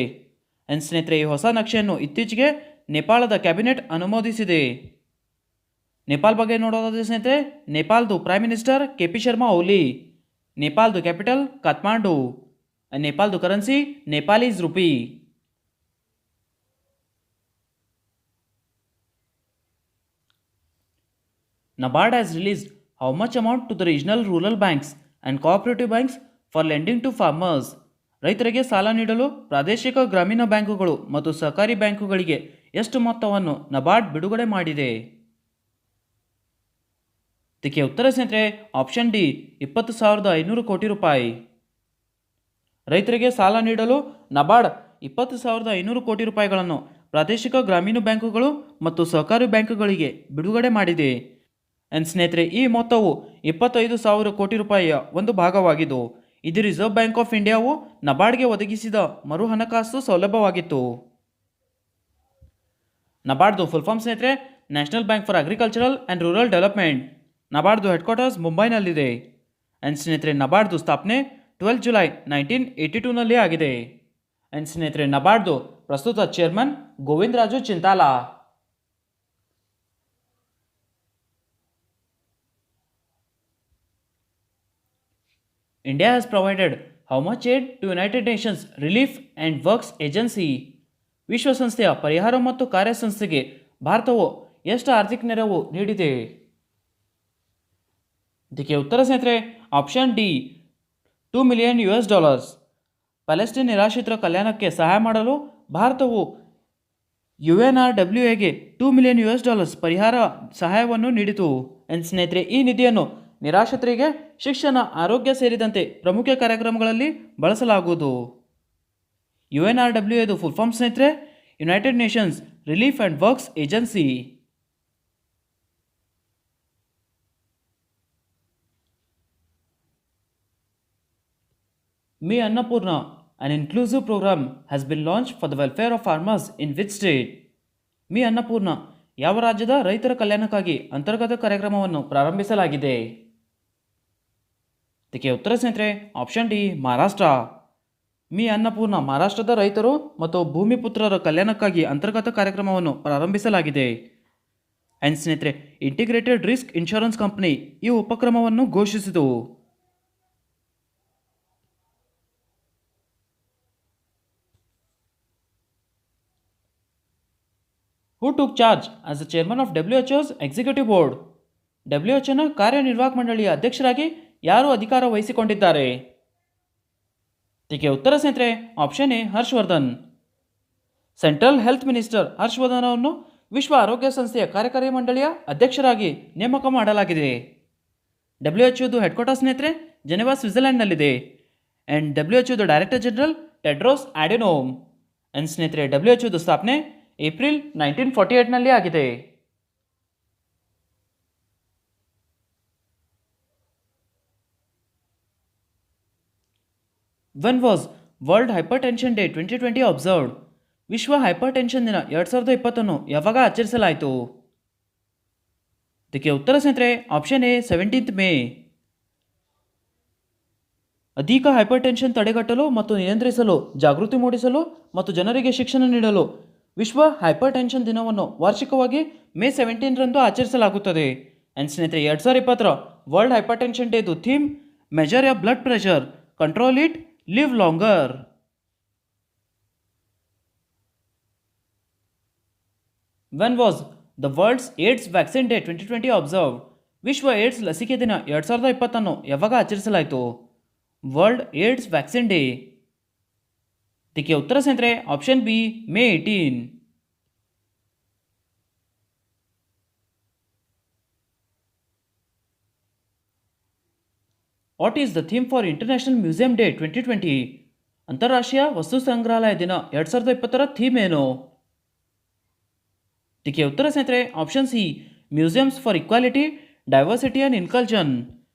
ಅಂಡ್ ಸ್ನೇಹಿತರೆ ಈ ಹೊಸ ನಕ್ಷೆಯನ್ನು ಇತ್ತೀಚೆಗೆ ನೇಪಾಳದ ಕ್ಯಾಬಿನೆಟ್ ಅನುಮೋದಿಸಿದೆ. ನೇಪಾಲ್ ಬಗ್ಗೆ ನೋಡೋದಾದ್ರೆ ಸ್ನೇಹಿತರೆ ನೇಪಾಲ್ದು prime minister KP Sharma Oli, ನೇಪಾಲ್ದು ಕ್ಯಾಪಿಟಲ್ ಕಾತ್ಮಾಂಡು, ನೇಪಾಲ್ದು currency Nepalese rupee. NABARD has released how much amount to the regional rural banks and cooperative banks for lending to farmers? ರೈತರಿಗೆ ಸಾಲ ನೀಡಲು ಪ್ರಾದೇಶಿಕ ಗ್ರಾಮೀಣ ಬ್ಯಾಂಕುಗಳು ಮತ್ತು ಸಹಕಾರಿ ಬ್ಯಾಂಕುಗಳಿಗೆ ಎಷ್ಟು ಮೊತ್ತವನ್ನು ನಬಾರ್ಡ್ ಬಿಡುಗಡೆ ಮಾಡಿದೆ? ಇದಕ್ಕೆ ಉತ್ತರ ಸ್ನೇಹಿತರೆ ಆಪ್ಷನ್ ಡಿ 20,500 ಕೋಟಿ ರೂಪಾಯಿ. ರೈತರಿಗೆ ಸಾಲ ನೀಡಲು ನಬಾರ್ಡ್ 20,500 ಕೋಟಿ ರೂಪಾಯಿಗಳನ್ನು ಪ್ರಾದೇಶಿಕ ಗ್ರಾಮೀಣ ಬ್ಯಾಂಕುಗಳು ಮತ್ತು ಸಹಕಾರಿ ಬ್ಯಾಂಕುಗಳಿಗೆ ಬಿಡುಗಡೆ ಮಾಡಿದೆ. ಅಂಡ್ ಸ್ನೇಹಿತರೆ ಈ ಮೊತ್ತವು 25,000 ಕೋಟಿ ರೂಪಾಯಿಯ ಒಂದು ಭಾಗವಾಗಿದ್ದು ಇದು ರಿಸರ್ವ್ ಬ್ಯಾಂಕ್ ಆಫ್ ಇಂಡಿಯಾವು ನಬಾರ್ಡ್ಗೆ ಒದಗಿಸಿದ ಮರು ಹಣಕಾಸು ಸೌಲಭ್ಯವಾಗಿತ್ತು. ನಬಾರ್ಡ್ದು ಫುಲ್ ಫಾರ್ಮ್ ಸ್ನೇಹಿತರೆ national bank for agricultural and rural development. ನಬಾರ್ಡ್ದು ಹೆಡ್ ಕ್ವಾರ್ಟರ್ಸ್ ಮುಂಬೈನಲ್ಲಿದೆ. ಆ್ಯಂಡ್ ಸ್ನೇಹಿತರೆ ನಬಾರ್ಡ್ದು ಸ್ಥಾಪನೆ 12 ಜುಲೈ 1982ನಲ್ಲಿ ಆಗಿದೆ. ಆ್ಯಂಡ್ ಸ್ನೇಹಿತರೆ ನಬಾರ್ಡ್ದು ಪ್ರಸ್ತುತ chairman Govind Raju Chintala. India has provided how much aid to United Nations Relief and Works Agency? ವಿಶ್ವಸಂಸ್ಥೆಯ ಪರಿಹಾರ ಮತ್ತು ಕಾರ್ಯಸಂಸ್ಥೆಗೆ ಭಾರತವು ಎಷ್ಟು ಆರ್ಥಿಕ ನೆರವು ನೀಡಿದೆ? ಇದಕ್ಕೆ ಉತ್ತರ ಸ್ನೇಹಿತರೆ ಆಪ್ಷನ್ ಡಿ $2 million. ಪ್ಯಾಲೆಸ್ಟೈನ್ ನಿರಾಶ್ರಿತರ ಕಲ್ಯಾಣಕ್ಕೆ ಸಹಾಯ ಮಾಡಲು ಭಾರತವು UNRWAಗೆ $2 million ಪರಿಹಾರ ಸಹಾಯವನ್ನು ನೀಡಿತು. ಅಂಡ್ ಸ್ನೇಹಿತರೆ ಈ ನಿಧಿಯನ್ನು ನಿರಾಶ್ರಿತರಿಗೆ ಶಿಕ್ಷಣ, ಆರೋಗ್ಯ ಸೇರಿದಂತೆ ಪ್ರಮುಖ ಕಾರ್ಯಕ್ರಮಗಳಲ್ಲಿ ಬಳಸಲಾಗುವುದು. UNRWAದು ಫುಲ್ ಫಾರ್ಮ್ ಸ್ನೇಹಿತರೆ United Nations relief and works agency. Me Annapurna, an inclusive program, has been launched for the welfare of farmers in which state? ಮಿ ಅನ್ನಪೂರ್ಣ ಯಾವ ರಾಜ್ಯದ ರೈತರ ಕಲ್ಯಾಣಕ್ಕಾಗಿ ಅಂತರ್ಗತ ಕಾರ್ಯಕ್ರಮವನ್ನು ಪ್ರಾರಂಭಿಸಲಾಗಿದೆ? ಇದಕ್ಕೆ ಉತ್ತರ ಸ್ನೇಹಿತರೆ ಆಪ್ಷನ್ ಡಿ ಮಹಾರಾಷ್ಟ್ರ. ಮಿ ಅನ್ನಪೂರ್ಣ ಮಹಾರಾಷ್ಟ್ರದ ರೈತರು ಮತ್ತು ಭೂಮಿಪುತ್ರರ ಕಲ್ಯಾಣಕ್ಕಾಗಿ ಅಂತರ್ಗತ ಕಾರ್ಯಕ್ರಮವನ್ನು ಪ್ರಾರಂಭಿಸಲಾಗಿದೆ. ಆ್ಯಂಡ್ ಸ್ನೇಹಿತರೆ ಇಂಟಿಗ್ರೇಟೆಡ್ ರಿಸ್ಕ್ ಇನ್ಶೂರೆನ್ಸ್ ಕಂಪನಿ ಈ ಉಪಕ್ರಮವನ್ನು ಘೋಷಿಸಿತು. Who took charge as the chairman of WHO's executive board? WHOನ ಕಾರ್ಯನಿರ್ವಾಹಕ ಮಂಡಳಿಯ ಅಧ್ಯಕ್ಷರಾಗಿ ಯಾರು ಅಧಿಕಾರ ವಹಿಸಿಕೊಂಡಿದ್ದಾರೆ? ಇದಕ್ಕೆ ಉತ್ತರ ಸ್ನೇಹಿತರೆ option A Harshvardhan. Central health minister Harshvardhan ಅವರನ್ನು ವಿಶ್ವ ಆರೋಗ್ಯ ಸಂಸ್ಥೆಯ ಕಾರ್ಯಕಾರಿ ಮಂಡಳಿಯ ಅಧ್ಯಕ್ಷರಾಗಿ ನೇಮಕ ಮಾಡಲಾಗಿದೆ. WHOದು ಹೆಡ್ ಕ್ವಾರ್ಟರ್ ಸ್ನೇಹಿತರೆ ಜೆನೆವಾ ಸ್ವಿಟ್ಜರ್ಲೆಂಡ್ನಲ್ಲಿದೆ. ಆ್ಯಂಡ್ WHOದು director general Tedros Adhanom. And ಸ್ನೇಹಿತರೆ WHOದು ಸ್ಥಾಪನೆ ಏಪ್ರಿಲ್ 1948ನಲ್ಲಿ ಆಗಿದೆ. When was world hypertension day 2020 observed? ವಿಶ್ವ ಹೈಪರ್ ಟೆನ್ಷನ್ ದಿನ 2020 ಯಾವಾಗ ಆಚರಿಸಲಾಯಿತು? ಇದಕ್ಕೆ ಉತ್ತರ ಸ್ನೇಹಿತರೆ ಆಪ್ಷನ್ ಎ 17 ಮೇ. ಅಧಿಕ ಹೈಪರ್ ಟೆನ್ಷನ್ ತಡೆಗಟ್ಟಲು ಮತ್ತು ನಿಯಂತ್ರಿಸಲು ಜಾಗೃತಿ ಮೂಡಿಸಲು ಮತ್ತು ಜನರಿಗೆ ಶಿಕ್ಷಣ ನೀಡಲು ವಿಶ್ವ ಹೈಪರ್ ಟೆನ್ಷನ್ ದಿನವನ್ನು ವಾರ್ಷಿಕವಾಗಿ ಮೇ 17ರಂದು ಆಚರಿಸಲಾಗುತ್ತದೆ. ಆ್ಯಂಡ್ ಸ್ನೇಹಿತರೆ 2020 ವರ್ಲ್ಡ್ ಹೈಪರ್ ಟೆನ್ಷನ್ ಡೇದು theme measure your blood pressure, control it, live longer. When was the world's AIDS vaccine day 2020 observed? ವಿಶ್ವ ಏಡ್ಸ್ ಲಸಿಕೆ ದಿನ 2020 ಯಾವಾಗ ಆಚರಿಸಲಾಯಿತು? World AIDS vaccine day. ಇದಕ್ಕೆ ಉತ್ತರ ಸ್ನೇಹಿತರೆ option B May 18. What is the theme for international museum day 2020? ಅಂತಾರಾಷ್ಟ್ರೀಯ ವಸ್ತು ಸಂಗ್ರಹಾಲಯ ದಿನ 2020 ಥೀಮ್ ಏನು? ಇದಕ್ಕೆ ಉತ್ತರ ಸ್ನೇಹಿತರೆ option C museums for equality, diversity and inclusion.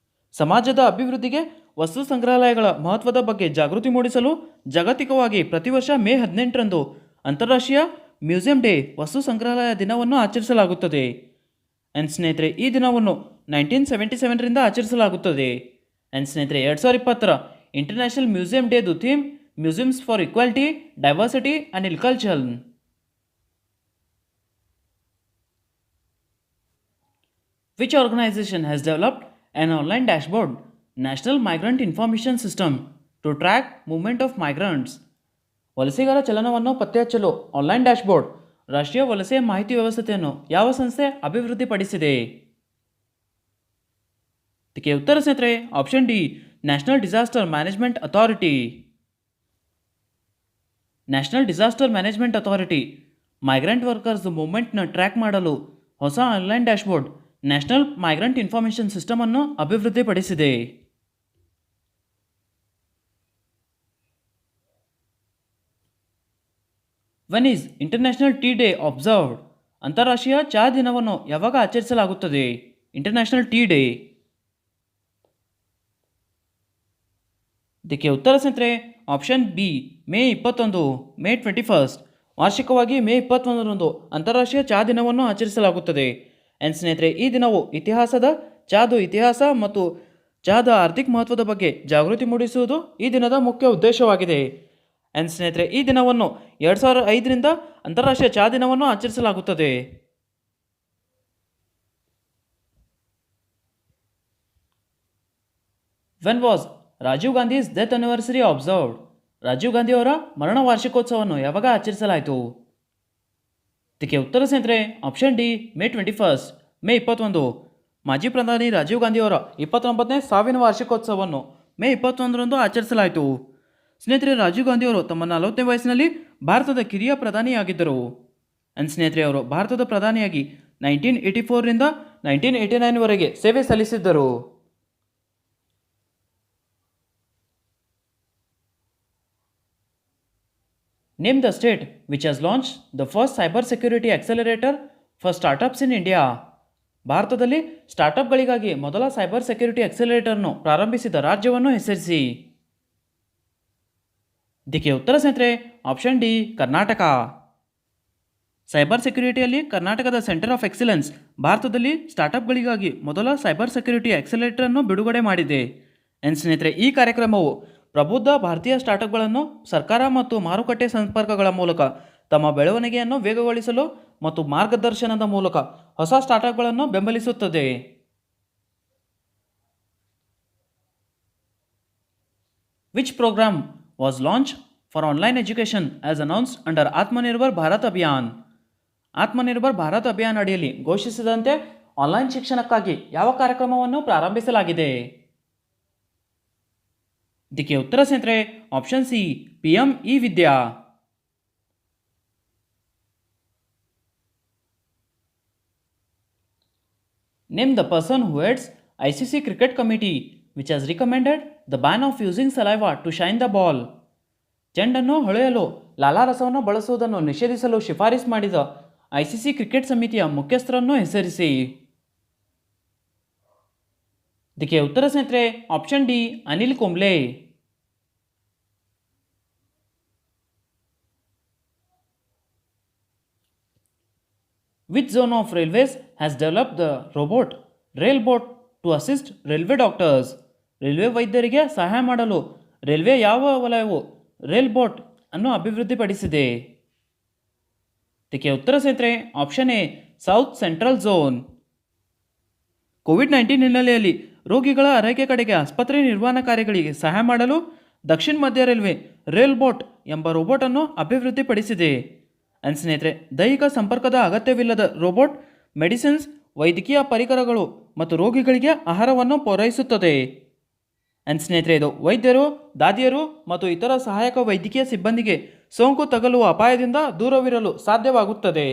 ಸಮಾಜದ ಅಭಿವೃದ್ಧಿಗೆ ವಸ್ತು ಸಂಗ್ರಹಾಲಯಗಳ ಮಹತ್ವದ ಬಗ್ಗೆ ಜಾಗೃತಿ ಮೂಡಿಸಲು ಜಾಗತಿಕವಾಗಿ ಪ್ರತಿ ವರ್ಷ ಮೇ 18ರಂದು ಅಂತಾರಾಷ್ಟ್ರೀಯ ಮ್ಯೂಸಿಯಂ ಡೇ ವಸ್ತು ಸಂಗ್ರಹಾಲಯ ದಿನವನ್ನು ಆಚರಿಸಲಾಗುತ್ತದೆ. ಆ್ಯಂಡ್ ಸ್ನೇಹಿತರೆ ಈ ದಿನವನ್ನು 1977ರಿಂದ ಆಚರಿಸಲಾಗುತ್ತದೆ. ಆ್ಯಂಡ್ ಸ್ನೇಹಿತರೆ 2020 ಇಂಟರ್ನ್ಯಾಷನಲ್ ಮ್ಯೂಸಿಯಂ ಡೇದು theme museums for equality, diversity and inclusion. Which organization has developed an online dashboard, National Migrant Information System, to track movement of migrants? ವಲಸಿಗರ ಚಲನವನ್ನು ಪತ್ತೆಹಚ್ಚಲು ಆನ್ಲೈನ್ ಡ್ಯಾಶ್ಬೋರ್ಡ್, ರಾಷ್ಟ್ರೀಯ ವಲಸೆ ಮಾಹಿತಿ ವ್ಯವಸ್ಥೆಯನ್ನು ಯಾವ ಸಂಸ್ಥೆ ಅಭಿವೃದ್ಧಿಪಡಿಸಿದೆ? ಇದಕ್ಕೆ ಉತ್ತರ ಸ್ನೇಹಿತರೆ option D national disaster management authority. National disaster management authority migrant workers ಮೂವ್ಮೆಂಟ್ನ ಟ್ರ್ಯಾಕ್ ಮಾಡಲು ಹೊಸ online dashboard national migrant information system ಅನ್ನು ಅಭಿವೃದ್ಧಿಪಡಿಸಿದೆ. When is international tea day observed? ಅಂತಾರಾಷ್ಟ್ರೀಯ ಚಹಾ ದಿನವನ್ನು ಯಾವಾಗ ಆಚರಿಸಲಾಗುತ್ತದೆ? International tea day. ಇದಕ್ಕೆ ಉತ್ತರ ಸ್ನೇಹಿತರೆ ಆಪ್ಷನ್ ಬಿ ಮೇ 21, ಮೇ 21. ವಾರ್ಷಿಕವಾಗಿ ಮೇ 21ರಂದು ಅಂತಾರಾಷ್ಟ್ರೀಯ ಚಹಾ ದಿನವನ್ನು ಆಚರಿಸಲಾಗುತ್ತದೆ. ಆ್ಯಂಡ್ ಸ್ನೇಹಿತರೆ ಈ ದಿನವು ಚಹಾದ ಇತಿಹಾಸ ಮತ್ತು ಚಹಾದ ಆರ್ಥಿಕ ಮಹತ್ವದ ಬಗ್ಗೆ ಜಾಗೃತಿ ಮೂಡಿಸುವುದು ಈ ದಿನದ ಮುಖ್ಯ ಉದ್ದೇಶವಾಗಿದೆ. ಆ್ಯಂಡ್ ಸ್ನೇಹಿತರೆ ಈ ದಿನವನ್ನು 2005ರಿಂದ ಅಂತಾರಾಷ್ಟ್ರೀಯ ಚಹಾ ದಿನವನ್ನು ಆಚರಿಸಲಾಗುತ್ತದೆ. When was Rajiv Gandhi's death anniversary observed? Rajiv Gandhi ಅವರ ಮರಣ ವಾರ್ಷಿಕೋತ್ಸವವನ್ನು ಯಾವಾಗ ಆಚರಿಸಲಾಯಿತು? ಇದಕ್ಕೆ ಉತ್ತರ ಸ್ನೇಹಿತರೆ ಆಪ್ಷನ್ ಡಿ ಮೇ 21, ಮೇ 21. ಮಾಜಿ ಪ್ರಧಾನಿ ರಾಜೀವ್ ಗಾಂಧಿ ಅವರ 29ನೇ ಸಾವಿನ ವಾರ್ಷಿಕೋತ್ಸವವನ್ನು ಮೇ 21ರಂದು ಆಚರಿಸಲಾಯಿತು. ಸ್ನೇಹಿತರೆ ರಾಜೀವ್ ಗಾಂಧಿ ಅವರು ತಮ್ಮ 40ನೇ ವಯಸ್ಸಿನಲ್ಲಿ ಭಾರತದ ಕಿರಿಯ ಪ್ರಧಾನಿಯಾಗಿದ್ದರು. ಆ್ಯಂಡ್ ಸ್ನೇಹಿತರೆ ಅವರು ಭಾರತದ ಪ್ರಧಾನಿಯಾಗಿ 1984ರಿಂದ 1989ವರೆಗೆ ಸೇವೆ ಸಲ್ಲಿಸಿದ್ದರು. Name the state which has launched the first cyber security accelerator for startups in India. ಭಾರತದಲ್ಲಿ ಸ್ಟಾರ್ಟಪ್ಗಳಿಗಾಗಿ ಮೊದಲ ಸೈಬರ್ ಸೆಕ್ಯೂರಿಟಿ ಅಕ್ಸೆಲರೇಟರ್ನು ಪ್ರಾರಂಭಿಸಿದ ರಾಜ್ಯವನ್ನು ಹೆಸರಿಸಿ. ಇದಕ್ಕೆ ಉತ್ತರ ಸ್ನೇಹಿತರೆ ಆಪ್ಷನ್ ಡಿ ಕರ್ನಾಟಕ. ಸೈಬರ್ ಸೆಕ್ಯುರಿಟಿಯಲ್ಲಿ ಕರ್ನಾಟಕದ ಸೆಂಟರ್ ಆಫ್ ಎಕ್ಸಲೆನ್ಸ್ ಭಾರತದಲ್ಲಿ ಸ್ಟಾರ್ಟಪ್ಗಳಿಗಾಗಿ ಮೊದಲ ಸೈಬರ್ ಸೆಕ್ಯುರಿಟಿ ಆಕ್ಸೆಲರೇಟರ್ ಅನ್ನು ಬಿಡುಗಡೆ ಮಾಡಿದೆ. ಸ್ನೇಹಿತರೆ ಈ ಕಾರ್ಯಕ್ರಮವು ಪ್ರಬುದ್ಧ ಭಾರತೀಯ ಸ್ಟಾರ್ಟಪ್ಗಳನ್ನು ಸರ್ಕಾರ ಮತ್ತು ಮಾರುಕಟ್ಟೆ ಸಂಪರ್ಕಗಳ ಮೂಲಕ ತಮ್ಮ ಬೆಳವಣಿಗೆಯನ್ನು ವೇಗಗೊಳಿಸಲು ಮತ್ತು ಮಾರ್ಗದರ್ಶನದ ಮೂಲಕ ಹೊಸ ಸ್ಟಾರ್ಟಪ್ಗಳನ್ನು ಬೆಂಬಲಿಸುತ್ತದೆ. Which programme was launch for online education as announced under Atmanirbhar Bharat Abhiyan? Atmanirbhar Bharat Abhiyan ಅಡಿಯಲ್ಲಿ ಘೋಷಿಸಿದಂತೆ ಆನ್ಲೈನ್ ಶಿಕ್ಷಣಕ್ಕಾಗಿ ಯಾವ ಕಾರ್ಯಕ್ರಮವನ್ನು ಪ್ರಾರಂಭಿಸಲಾಗಿದೆ? ಇದಕ್ಕೆ ಉತ್ತರ ಸ್ನೇಹಿತರೆ ಆಪ್ಷನ್ ಸಿ PM ಇ-ವಿದ್ಯಾ. Name the person who heads ICC cricket committee which has recommended the ban of using saliva to shine the ball. ಚೆಂಡನ್ನು ಹೊಳೆಯಲು ಲಾಲಾರಸವನ್ನು ಬಳಸುವುದನ್ನು ನಿಷೇಧಿಸಲು ಶಿಫಾರಸು ಮಾಡಿದ ICC ಕ್ರಿಕೆಟ್ ಸಮಿತಿಯ ಮುಖ್ಯಸ್ಥರನ್ನು ಹೆಸರಿಸಿ. ಇದಕ್ಕೆ ಉತ್ತರ ಸ್ನೇಹಿತರೆ option D Anil Kumble. Which zone of railways has developed the robot Railbot to assist railway doctors? Railway ವೈದ್ಯರಿಗೆ ಸಹಾಯ ಮಾಡಲು ರೈಲ್ವೆ ಯಾವ ವಲಯವು ರೈಲ್ಬೋಟ್ ಅನ್ನು ಅಭಿವೃದ್ಧಿಪಡಿಸಿದೆ? ಇದಕ್ಕೆ ಉತ್ತರ ಸ್ನೇಹಿತರೆ option A south central zone. COVID-19 ಹಿನ್ನೆಲೆಯಲ್ಲಿ ರೋಗಿಗಳ ಆರೈಕೆ ಕಡೆಗೆ ಆಸ್ಪತ್ರೆ ನಿರ್ವಹಣಾ ಕಾರ್ಯಗಳಿಗೆ ಸಹಾಯ ಮಾಡಲು ದಕ್ಷಿಣ ಮಧ್ಯ ರೈಲ್ವೆ ರೈಲ್ಬೋಟ್ ಎಂಬ ರೋಬೋಟನ್ನು ಅಭಿವೃದ್ಧಿಪಡಿಸಿದೆ. ಸ್ನೇಹಿತರೆ ದೈಹಿಕ ಸಂಪರ್ಕದ ಅಗತ್ಯವಿಲ್ಲದ ರೋಬೋಟ್ ಮೆಡಿಸಿನ್ಸ್, ವೈದ್ಯಕೀಯ ಪರಿಕರಗಳು ಮತ್ತು ರೋಗಿಗಳಿಗೆ ಆಹಾರವನ್ನು ಪೂರೈಸುತ್ತದೆ. ಸ್ನೇಹಿತರೆ ಇದು ವೈದ್ಯರು, ದಾದಿಯರು ಮತ್ತು ಇತರ ಸಹಾಯಕ ವೈದ್ಯಕೀಯ ಸಿಬ್ಬಂದಿಗೆ ಸೋಂಕು ತಗುಲುವ ಅಪಾಯದಿಂದ ದೂರವಿರಲು ಸಾಧ್ಯವಾಗುತ್ತದೆ.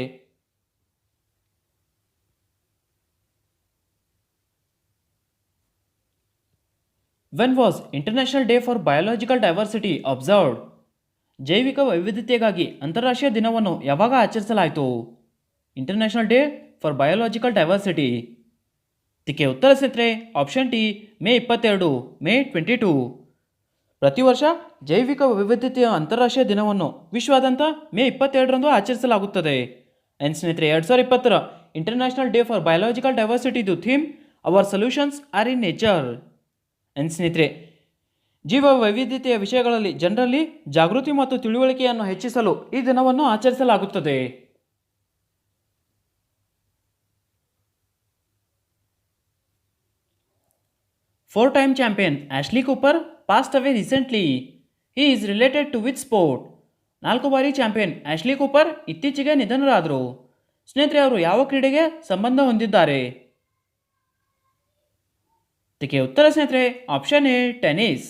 When was international day for biological diversity observed? ಜೈವಿಕ ವೈವಿಧ್ಯತೆಗಾಗಿ ಅಂತಾರಾಷ್ಟ್ರೀಯ ದಿನವನ್ನು ಯಾವಾಗ ಆಚರಿಸಲಾಯಿತು? International day for biological diversity. ಇದಕ್ಕೆ ಉತ್ತರ ಸ್ನೇಹಿತರೆ ಆಪ್ಷನ್ ಟಿ ಮೇ 22, ಮೇ 22. ಪ್ರತಿ ವರ್ಷ ಜೈವಿಕ ವೈವಿಧ್ಯತೆಯ ಅಂತಾರಾಷ್ಟ್ರೀಯ ದಿನವನ್ನು ವಿಶ್ವಾದ್ಯಂತ ಮೇ 22ರಂದು ಆಚರಿಸಲಾಗುತ್ತದೆ. ಸ್ನೇಹಿತರೆ 2020ರ ಇಂಟರ್ನ್ಯಾಷನಲ್ ಡೇ ಫಾರ್ ಬಯೋಲಾಜಿಕಲ್ ಡೈವರ್ಸಿಟಿದು theme our solutions are in nature. ಸ್ನೇಹಿತರೆ ಜೀವ ವೈವಿಧ್ಯತೆಯ ವಿಷಯಗಳಲ್ಲಿ ಜನರಲ್ಲಿ ಜಾಗೃತಿ ಮತ್ತು ತಿಳುವಳಿಕೆಯನ್ನು ಹೆಚ್ಚಿಸಲು ಈ ದಿನವನ್ನು ಆಚರಿಸಲಾಗುತ್ತದೆ. Four-time champion Ashley Cooper passed away recently. He is related to which sport? 4 ಬಾರಿ ಚಾಂಪಿಯನ್ ಆಶ್ಲಿ ಕೂಪರ್ ಇತ್ತೀಚೆಗೆ ನಿಧನರಾದರು. ಸ್ನೇಹಿತರೆ ಅವರು ಯಾವ ಕ್ರೀಡೆಗೆ ಸಂಬಂಧ ಹೊಂದಿದ್ದಾರೆ? ಇದಕ್ಕೆ ಉತ್ತರ ಸ್ನೇಹಿತರೆ ಆಪ್ಷನ್ ಎ ಟೆನ್ನಿಸ್.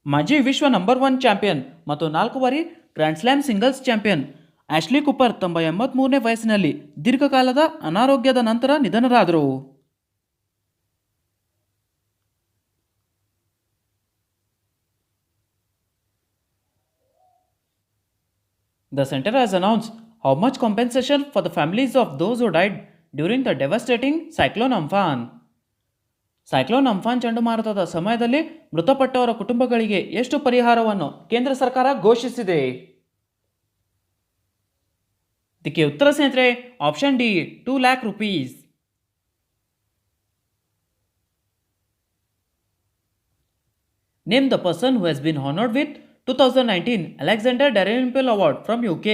ಮಾಜಿ ವಿಶ್ವ ನಂಬರ್ 1 ಚಾಂಪಿಯನ್ ಮತ್ತು 4 ಬಾರಿ grand slam singles champion Ashley Cooper ತಮ್ಮ 83ನೇ ವಯಸ್ಸಿನಲ್ಲಿ ದೀರ್ಘಕಾಲದ ಅನಾರೋಗ್ಯದ ನಂತರ ನಿಧನರಾದರು. The center has announced how much compensation for the families of those who died during the devastating Cyclone Amphan. Cyclone Amphan ಚಂಡಮಾರುತದ ಸಮಯದಲ್ಲಿ ಮೃತಪಟ್ಟವರ ಕುಟುಂಬಗಳಿಗೆ ಎಷ್ಟು ಪರಿಹಾರವನ್ನು ಕೇಂದ್ರ ಸರ್ಕಾರ ಘೋಷಿಸಿದೆ? ಇದಕ್ಕೆ ಉತ್ತರ ಸ್ನೇಹಿತರೆ option D 2 lakh rupees. Name the person who has been honored with 2019 Alexander Dalrymple Award from UK.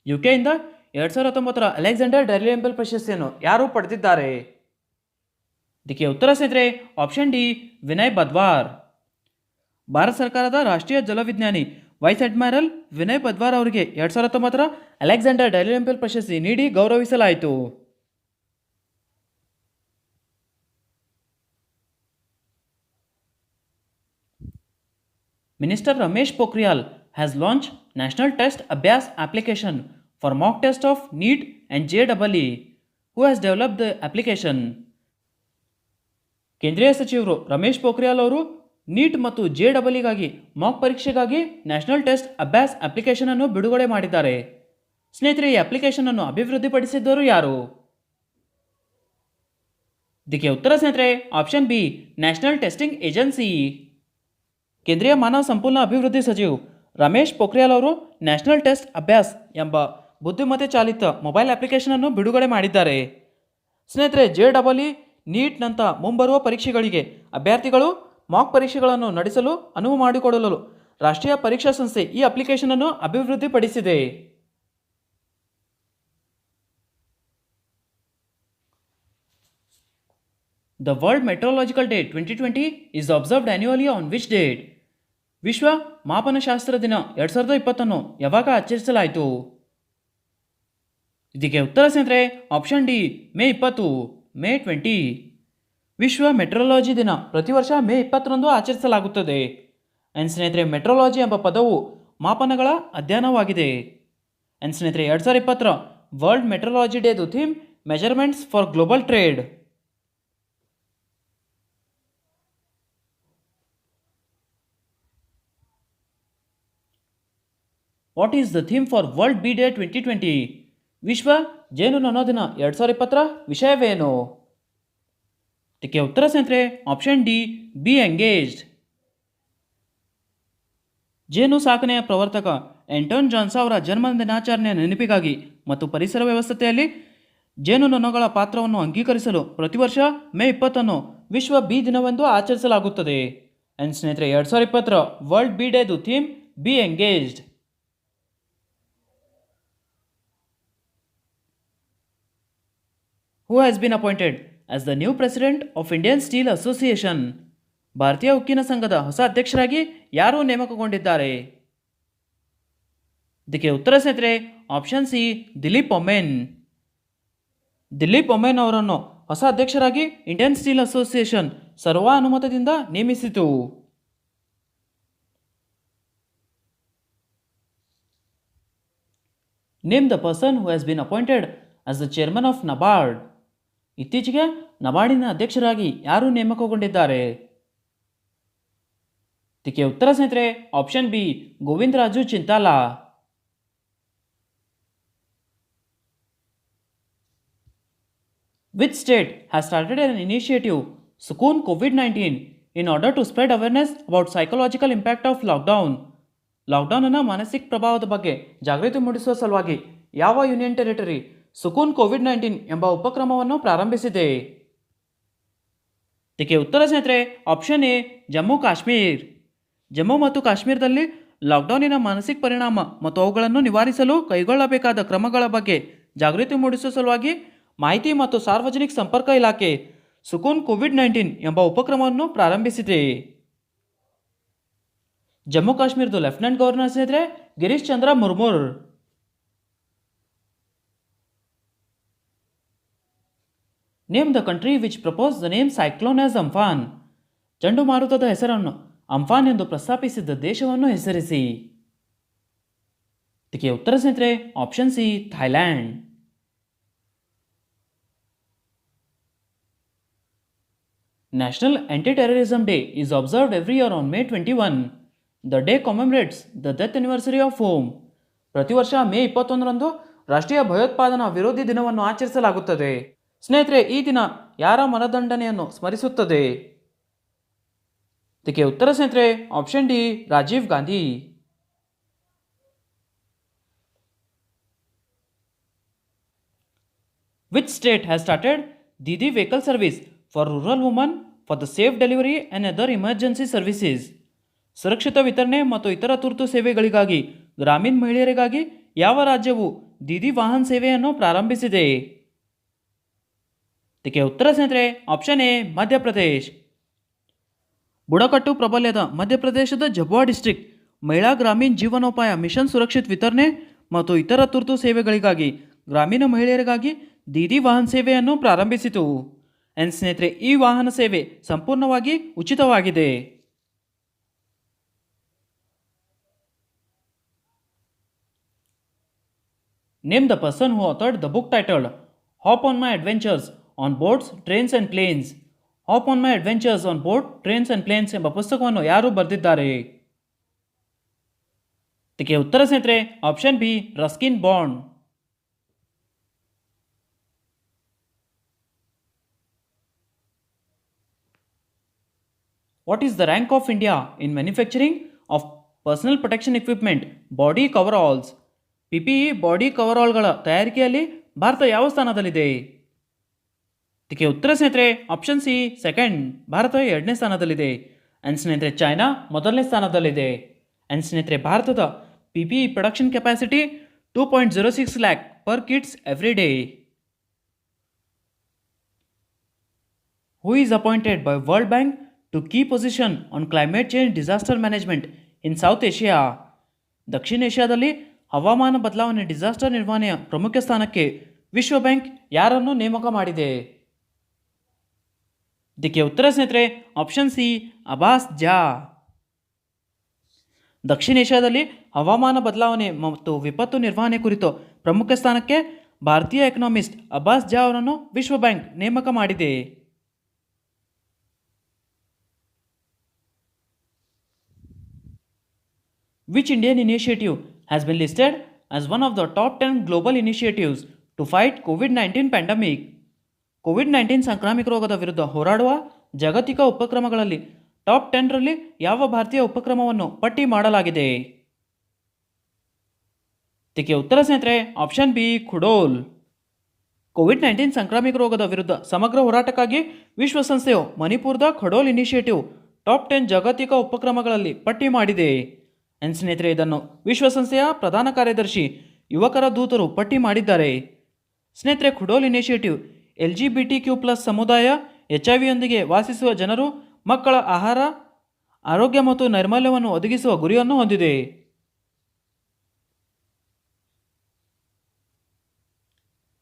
ಯುಕೆಯಿಂದ 2019ರ ಅಲೆಕ್ಸಾಂಡರ್ ಡೆರಿಲಿಂಪಲ್ ಪ್ರಶಸ್ತಿಯನ್ನು ಯಾರು ಪಡೆದಿದ್ದಾರೆ? ಇದಕ್ಕೆ ಉತ್ತರ ಸ್ನೇಹಿತರೆ ಆಪ್ಷನ್ ಡಿ ವಿನಯ್ ಬದ್ವಾರ್. ಭಾರತ ಸರ್ಕಾರದ ರಾಷ್ಟ್ರೀಯ ಜಲವಿಜ್ಞಾನಿ ವೈಸ್ ಅಡ್ಮಿರಲ್ ವಿನಯ್ ಬದ್ವಾರ್ ಅವರಿಗೆ 2019ರ ಅಲೆಕ್ಸಾಂಡರ್ ಡೆರಿಲಿಂಪಲ್ ಪ್ರಶಸ್ತಿ ನೀಡಿ ಗೌರವಿಸಲಾಯಿತು. Minister Ramesh Pokhriyal has launched National Test Abhyas application for mock test of NEET and JEE. Who has developed the application? ಕೇಂದ್ರೀಯ ಸಚಿವರು ರಮೇಶ್ ಪೋಖ್ರಿಯಾಲ್ ಅವರು ನೀಟ್ ಮತ್ತು JEEಗಾಗಿ ಮಾಕ್ ಪರೀಕ್ಷೆಗಾಗಿ ನ್ಯಾಷನಲ್ ಟೆಸ್ಟ್ ಅಭ್ಯಾಸ್ ಅಪ್ಲಿಕೇಶನ್ ಅನ್ನು ಬಿಡುಗಡೆ ಮಾಡಿದ್ದಾರೆ. ಸ್ನೇಹಿತರೆ ಈ ಅಪ್ಲಿಕೇಶನ್ ಅನ್ನು ಅಭಿವೃದ್ಧಿಪಡಿಸಿದ್ದವರು ಯಾರು? ಇದಕ್ಕೆ ಉತ್ತರ ಸ್ನೇಹಿತರೆ option B national testing agency. ಕೇಂದ್ರೀಯ ಮಾನವ ಸಂಪನ್ಮೂಲ ಅಭಿವೃದ್ಧಿ ಸಚಿವ ರಮೇಶ್ ಪೋಖ್ರಿಯಾಲ್ ಅವರು ನ್ಯಾಷನಲ್ ಟೆಸ್ಟ್ ಅಭ್ಯಾಸ್ ಎಂಬ ಬುದ್ಧಿಮತ್ತೆ ಚಾಲಿತ ಮೊಬೈಲ್ ಅಪ್ಲಿಕೇಶನ್ ಅನ್ನು ಬಿಡುಗಡೆ ಮಾಡಿದ್ದಾರೆ. ಸ್ನೇಹಿತರೆ, JEE, ನೀಟ್ನಂಥ ಮುಂಬರುವ ಪರೀಕ್ಷೆಗಳಿಗೆ ಅಭ್ಯರ್ಥಿಗಳು ಮಾಕ್ ಪರೀಕ್ಷೆಗಳನ್ನು ನಡೆಸಲು ಅನುವು ಮಾಡಿಕೊಡಲು ರಾಷ್ಟ್ರೀಯ ಪರೀಕ್ಷಾ ಸಂಸ್ಥೆ ಈ ಅಪ್ಲಿಕೇಶನ್ ಅನ್ನು ಅಭಿವೃದ್ಧಿಪಡಿಸಿದೆ. The World Meteorological Day 2020 is observed annually on which date? ವಿಶ್ವ ಮಾಪನಶಾಸ್ತ್ರ ದಿನ 2020 ಯಾವಾಗ ಆಚರಿಸಲಾಯಿತು? ಇದಕ್ಕೆ ಉತ್ತರ ಸ್ನೇಹಿತರೆ ಆಪ್ಷನ್ ಡಿ, ಮೇ 20, ಮೇ 20. ವಿಶ್ವ ಮೆಟ್ರಾಲಜಿ ದಿನ ಪ್ರತಿ ವರ್ಷ ಮೇ 20ರಂದು ಆಚರಿಸಲಾಗುತ್ತದೆ. ಆ್ಯಂಡ್ ಸ್ನೇಹಿತರೆ, ಮೆಟ್ರಾಲಜಿ ಎಂಬ ಪದವು ಮಾಪನಗಳ ಅಧ್ಯಯನವಾಗಿದೆ. ಆ್ಯಂಡ್ ಸ್ನೇಹಿತರೆ, 2020 ವರ್ಲ್ಡ್ ಮೆಟ್ರಾಲಜಿ ಡೇದು theme measurements for global trade. What is the theme for world bee day 2020? ವಿಶ್ವ ಜೇನುನೊಣ ದಿನ 2020 ವಿಷಯವೇನು? ಇದಕ್ಕೆ ಉತ್ತರ ಸ್ನೇಹಿತರೆ ಆಪ್ಷನ್ ಡಿ, ಬಿ ಎಂಗೇಜ್ಡ್. ಜೇನು ಸಾಕಣೆಯ ಪ್ರವರ್ತಕ ಆಂಟೋನ್ ಜಾನ್ಸ್ ಅವರ ಜನ್ಮ ದಿನಾಚರಣೆಯ ನೆನಪಿಗಾಗಿ ಮತ್ತು ಪರಿಸರ ವ್ಯವಸ್ಥೆಯಲ್ಲಿ ಜೇನುನೊಣಗಳ ಪಾತ್ರವನ್ನು ಅಂಗೀಕರಿಸಲು ಪ್ರತಿ ವರ್ಷ ಮೇ 20 ವಿಶ್ವ ಬಿ ದಿನವೆಂದು ಆಚರಿಸಲಾಗುತ್ತದೆ. ಆ್ಯಂಡ್ ಸ್ನೇಹಿತರೆ, 2020 ವರ್ಲ್ಡ್ ಬಿ ಡೇದು theme bee engaged. Who has been appointed as the new president of Indian Steel Association? ಭಾರತೀಯ ಉಕ್ಕಿನ ಸಂಘದ ಹೊಸ ಅಧ್ಯಕ್ಷರಾಗಿ ಯಾರು ನೇಮಕಗೊಂಡಿದ್ದಾರೆ? ಇದಕ್ಕೆ ಉತ್ತರ ಸ್ನೇಹಿತರೆ ಆಪ್ಷನ್ ಸಿ, ದಿಲೀಪ್ ಒಮೆನ್. ದಿಲೀಪ್ ಒಮೆನ್ ಅವರನ್ನು ಹೊಸ ಅಧ್ಯಕ್ಷರಾಗಿ ಇಂಡಿಯನ್ ಸ್ಟೀಲ್ ಅಸೋಸಿಯೇಷನ್ ಸರ್ವಾನುಮತದಿಂದ ನೇಮಿಸಿತು. Name the person who has been appointed as the chairman of NABARD. ಇತ್ತೀಚೆಗೆ ನಬಾರ್ಡಿನ ಅಧ್ಯಕ್ಷರಾಗಿ ಯಾರು ನೇಮಕಗೊಂಡಿದ್ದಾರೆ? ಇದಕ್ಕೆ ಉತ್ತರ ಸ್ನೇಹಿತರೆ option B, Govindaraju Chintala. Which state has started an initiative, Sukoon COVID-19, in order to spread awareness about psychological impact of lockdown? ಲಾಕ್ಡೌನ್ನ ಮಾನಸಿಕ ಪ್ರಭಾವದ ಬಗ್ಗೆ ಜಾಗೃತಿ ಮೂಡಿಸುವ ಸಲುವಾಗಿ ಯಾವ ಯೂನಿಯನ್ ಟೆರಿಟರಿ ಸುಕೂನ್ COVID-19 ಎಂಬ ಉಪಕ್ರಮವನ್ನು ಪ್ರಾರಂಭಿಸಿದೆ? ಇದಕ್ಕೆ ಉತ್ತರ ಸ್ನೇಹಿತರೆ ಆಪ್ಷನ್ ಎ, ಜಮ್ಮು ಕಾಶ್ಮೀರ್. ಜಮ್ಮು ಮತ್ತು ಕಾಶ್ಮೀರದಲ್ಲಿ ಲಾಕ್ಡೌನಿನ ಮಾನಸಿಕ ಪರಿಣಾಮ ಮತ್ತು ಅವುಗಳನ್ನು ನಿವಾರಿಸಲು ಕೈಗೊಳ್ಳಬೇಕಾದ ಕ್ರಮಗಳ ಬಗ್ಗೆ ಜಾಗೃತಿ ಮೂಡಿಸುವ ಸಲುವಾಗಿ ಮಾಹಿತಿ ಮತ್ತು ಸಾರ್ವಜನಿಕ ಸಂಪರ್ಕ ಇಲಾಖೆ ಸುಕೂನ್ COVID-19 ಎಂಬ ಉಪಕ್ರಮವನ್ನು ಪ್ರಾರಂಭಿಸಿದೆ. ಜಮ್ಮು ಕಾಶ್ಮೀರದ ಲೆಫ್ಟಿನೆಂಟ್ ಗವರ್ನರ್ ಸ್ನೇಹಿತರೆ Girish Chandra Murmu. Name the country which propose the name cyclone as Amphan. ಚಂಡುಮಾರುತದ ಹೆಸರನ್ನು ಅಂಫಾನ್ ಎಂದು ಪ್ರಸ್ತಾಪಿಸಿದ್ದ ದೇಶವನ್ನು ಹೆಸರಿಸಿ. ಇದಕ್ಕೆ ಉತ್ತರ ಸ್ನೇಹಿತರೆ option C, Thailand. National anti terrorism day is observed every year on May 21. The day commemorates the death anniversary of whom? ಪ್ರತಿ ವರ್ಷ ಮೇ 21ರಂದು ರಾಷ್ಟ್ರೀಯ ಭಯೋತ್ಪಾದನಾ ವಿರೋಧಿ ದಿನವನ್ನು ಆಚರಿಸಲಾಗುತ್ತದೆ. ಸ್ನೇಹಿತರೆ, ಈ ದಿನ ಯಾರ ಮರಣದಂಡನೆಯನ್ನು ಸ್ಮರಿಸುತ್ತದೆ? ಇದಕ್ಕೆ ಉತ್ತರ ಸ್ನೇಹಿತರೆ option D, Rajiv Gandhi. Which state has started Didi vehicle service for rural women for the safe delivery and other emergency services? ಸುರಕ್ಷಿತ ವಿತರಣೆ ಮತ್ತು ಇತರ ತುರ್ತು ಸೇವೆಗಳಿಗಾಗಿ ಗ್ರಾಮೀಣ ಮಹಿಳೆಯರಿಗಾಗಿ ಯಾವ ರಾಜ್ಯವು ದೀದಿ ವಾಹನ್ ಸೇವೆಯನ್ನು ಪ್ರಾರಂಭಿಸಿದೆ? ಇದಕ್ಕೆ ಉತ್ತರ ಸ್ನೇಹಿತರೆ ಆಪ್ಷನ್ ಎ, ಮಧ್ಯಪ್ರದೇಶ್. ಬುಡಕಟ್ಟು ಪ್ರಬಲ್ಯದ ಮಧ್ಯಪ್ರದೇಶದ ಜಬುವಾ ಡಿಸ್ಟ್ರಿಕ್ಟ್ ಮಹಿಳಾ ಗ್ರಾಮೀಣ ಜೀವನೋಪಾಯ ಮಿಷನ್ ಸುರಕ್ಷಿತ ವಿತರಣೆ ಮತ್ತು ಇತರ ತುರ್ತು ಸೇವೆಗಳಿಗಾಗಿ ಗ್ರಾಮೀಣ ಮಹಿಳೆಯರಿಗಾಗಿ ದೀದಿ ವಾಹನ್ ಸೇವೆಯನ್ನು ಪ್ರಾರಂಭಿಸಿತು. ಆ್ಯಂಡ್ ಸ್ನೇಹಿತರೆ, ಈ ವಾಹನ ಸೇವೆ ಸಂಪೂರ್ಣವಾಗಿ ಉಚಿತವಾಗಿದೆ. Name the person who authored the book titled Hop on My Adventures on Boats, Trains and Planes. Hop on My Adventures on Boat, Trains and Planes ಎಂಬ ಪುಸ್ತಕವನ್ನು ಯಾರು ಬರೆದಿದ್ದಾರೆ? ಇದಕ್ಕೆ ಉತ್ತರ ಸ್ನೇಹಿತರೆ option B, Ruskin Bond. What is the rank of India in manufacturing of personal protection equipment body coveralls? PPE body ಕವರ್ಆಲ್ಗಳ ತಯಾರಿಕೆಯಲ್ಲಿ ಭಾರತ ಯಾವ ಸ್ಥಾನದಲ್ಲಿದೆ? ಇದಕ್ಕೆ ಉತ್ತರ ಸ್ನೇಹಿತರೆ ಆಪ್ಷನ್ ಸಿ ಸೆಕೆಂಡ್, ಭಾರತ 2ನೇ ಸ್ಥಾನದಲ್ಲಿದೆ. ಆ್ಯಂಡ್ ಸ್ನೇಹಿತರೆ ಚೈನಾ 1ನೇ ಸ್ಥಾನದಲ್ಲಿದೆ. ಆ್ಯಂಡ್ ಸ್ನೇಹಿತರೆ ಭಾರತದ PPE production capacity 2.06 lac per kids every day. Who is appointed by World Bank to key position on climate change disaster management in South Asia? ದಕ್ಷಿಣ ಏಷ್ಯಾದಲ್ಲಿ ಹವಾಮಾನ ಬದಲಾವಣೆ disaster ನಿರ್ವಹಣೆಯ ಪ್ರಮುಖ ಸ್ಥಾನಕ್ಕೆ ವಿಶ್ವ ಬ್ಯಾಂಕ್ ಯಾರನ್ನು ನೇಮಕ ಮಾಡಿದೆ? ಇದಕ್ಕೆ ಉತ್ತರ ಸ್ನೇಹಿತರೆ ಆಪ್ಷನ್ ಸಿ ಅಬ್ಬಾಸ್ ಜಾ. ದಕ್ಷಿಣ ಏಷ್ಯಾದಲ್ಲಿ ಹವಾಮಾನ ಬದಲಾವಣೆ ಮತ್ತು ವಿಪತ್ತು ನಿರ್ವಹಣೆ ಕುರಿತು ಪ್ರಮುಖ ಸ್ಥಾನಕ್ಕೆ ಭಾರತೀಯ ಎಕನಾಮಿಸ್ಟ್ ಅಬ್ಬಾಸ್ ಜಾ ಅವರನ್ನು ವಿಶ್ವ ಬ್ಯಾಂಕ್ ನೇಮಕ ಮಾಡಿದೆ. Which Indian initiative has been listed as one of the top 10 global initiatives to fight COVID-19 pandemic? COVID-19 ಸಾಂಕ್ರಾಮಿಕ ರೋಗದ ವಿರುದ್ಧ ಹೋರಾಡುವ ಜಾಗತಿಕ ಉಪಕ್ರಮಗಳಲ್ಲಿ ಟಾಪ್ 10ರಲ್ಲಿ ಯಾವ ಭಾರತೀಯ ಉಪಕ್ರಮವನ್ನು ಪಟ್ಟಿ ಮಾಡಲಾಗಿದೆ? ಇದಕ್ಕೆ ಉತ್ತರ ಸ್ನೇಹಿತರೆ ಆಪ್ಷನ್ ಬಿ ಖುಡೋಲ್. COVID-19 ಸಾಂಕ್ರಾಮಿಕ ರೋಗದ ವಿರುದ್ಧ ಸಮಗ್ರ ಹೋರಾಟಕ್ಕಾಗಿ ವಿಶ್ವಸಂಸ್ಥೆಯು ಮಣಿಪುರದ ಖಡೋಲ್ ಇನಿಷಿಯೇಟಿವ್ ಟಾಪ್ 10 ಜಾಗತಿಕ ಉಪಕ್ರಮಗಳಲ್ಲಿ ಪಟ್ಟಿ ಮಾಡಿದೆ. ಸ್ನೇಹಿತರೆ ಇದನ್ನು ವಿಶ್ವಸಂಸ್ಥೆಯ ಪ್ರಧಾನ ಕಾರ್ಯದರ್ಶಿ ಯುವಕರ ದೂತರು ಪಟ್ಟಿ ಮಾಡಿದ್ದಾರೆ. ಸ್ನೇಹಿತರೆ ಖುಡೋಲ್ ಇನಿಷಿಯೇಟಿವ್ LGBTQ+ ಸಮುದಾಯ, HIV ಯೊಂದಿಗೆ ವಾಸಿಸುವ ಜನರು, ಮಕ್ಕಳ ಆಹಾರ, ಆರೋಗ್ಯ ಮತ್ತು ನೈರ್ಮಲ್ಯವನ್ನು ಒದಗಿಸುವ ಗುರಿಯನ್ನು ಹೊಂದಿದೆ.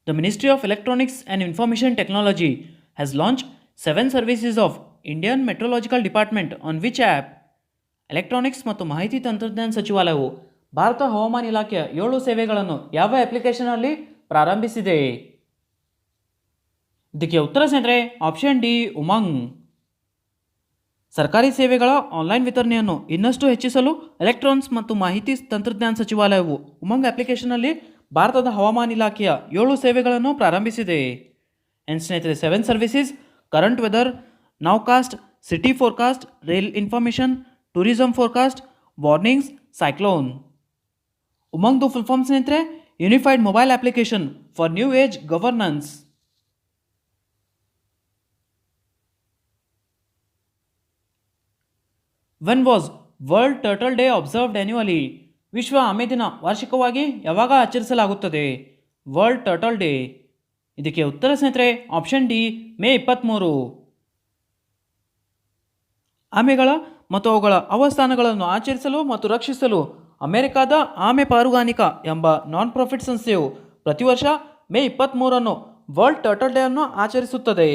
The Ministry of Electronics and Information Technology has launched 7 services of Indian Meteorological Department on which app? Electronics ಮತ್ತು ಮಾಹಿತಿ ತಂತ್ರಜ್ಞಾನ ಸಚಿವಾಲಯವು ಭಾರತ ಹವಾಮಾನ ಇಲಾಖೆಯ 7 ಸೇವೆಗಳನ್ನು ಯಾವ ಅಪ್ಲಿಕೇಶನ್ನಲ್ಲಿ ಪ್ರಾರಂಭಿಸಿದೆ? ಇದಕ್ಕೆ ಉತ್ತರ ಸ್ನೇಹಿತರೆ ಆಪ್ಷನ್ ಡಿ ಉಮಂಗ್. ಸರ್ಕಾರಿ ಸೇವೆಗಳ ಆನ್ಲೈನ್ ವಿತರಣೆಯನ್ನು ಇನ್ನಷ್ಟು ಹೆಚ್ಚಿಸಲು ಎಲೆಕ್ಟ್ರಾನಿಕ್ಸ್ ಮತ್ತು ಮಾಹಿತಿ ತಂತ್ರಜ್ಞಾನ ಸಚಿವಾಲಯವು ಉಮಂಗ್ ಅಪ್ಲಿಕೇಶನ್ನಲ್ಲಿ ಭಾರತದ ಹವಾಮಾನ ಇಲಾಖೆಯ 7 ಸೇವೆಗಳನ್ನು ಪ್ರಾರಂಭಿಸಿದೆ. ಸ್ನೇಹಿತರೆ 7 services: current weather, nowcast, city forecast, rail information, tourism forecast, warnings, cyclone. ಉಮಂಗ್ದು ಫುಲ್ ಫಾರ್ಮ್ ಸ್ನೇಹಿತರೆ unified mobile application for new age governance. When was world turtle day observed annually? ವಿಶ್ವ ಆಮೆ ದಿನ ವಾರ್ಷಿಕವಾಗಿ ಯಾವಾಗ ಆಚರಿಸಲಾಗುತ್ತದೆ? World turtle day. ಇದಕ್ಕೆ ಉತ್ತರ ಸ್ನೇಹಿತರೆ ಆಪ್ಷನ್ ಡಿ ಮೇ 23. ಆಮೆಗಳ ಮತ್ತು ಅವುಗಳ ಅವಸ್ಥಾನಗಳನ್ನು ಆಚರಿಸಲು ಮತ್ತು ರಕ್ಷಿಸಲು ಅಮೆರಿಕಾದ ಆಮೆ ಪಾರುಗಾಣಿಕ ಎಂಬ ನಾನ್ ಪ್ರಾಫಿಟ್ ಸಂಸ್ಥೆಯು ಪ್ರತಿ ವರ್ಷ ಮೇ 23 ವರ್ಲ್ಡ್ ಟರ್ಟಲ್ ಡೇ ಅನ್ನು ಆಚರಿಸುತ್ತದೆ.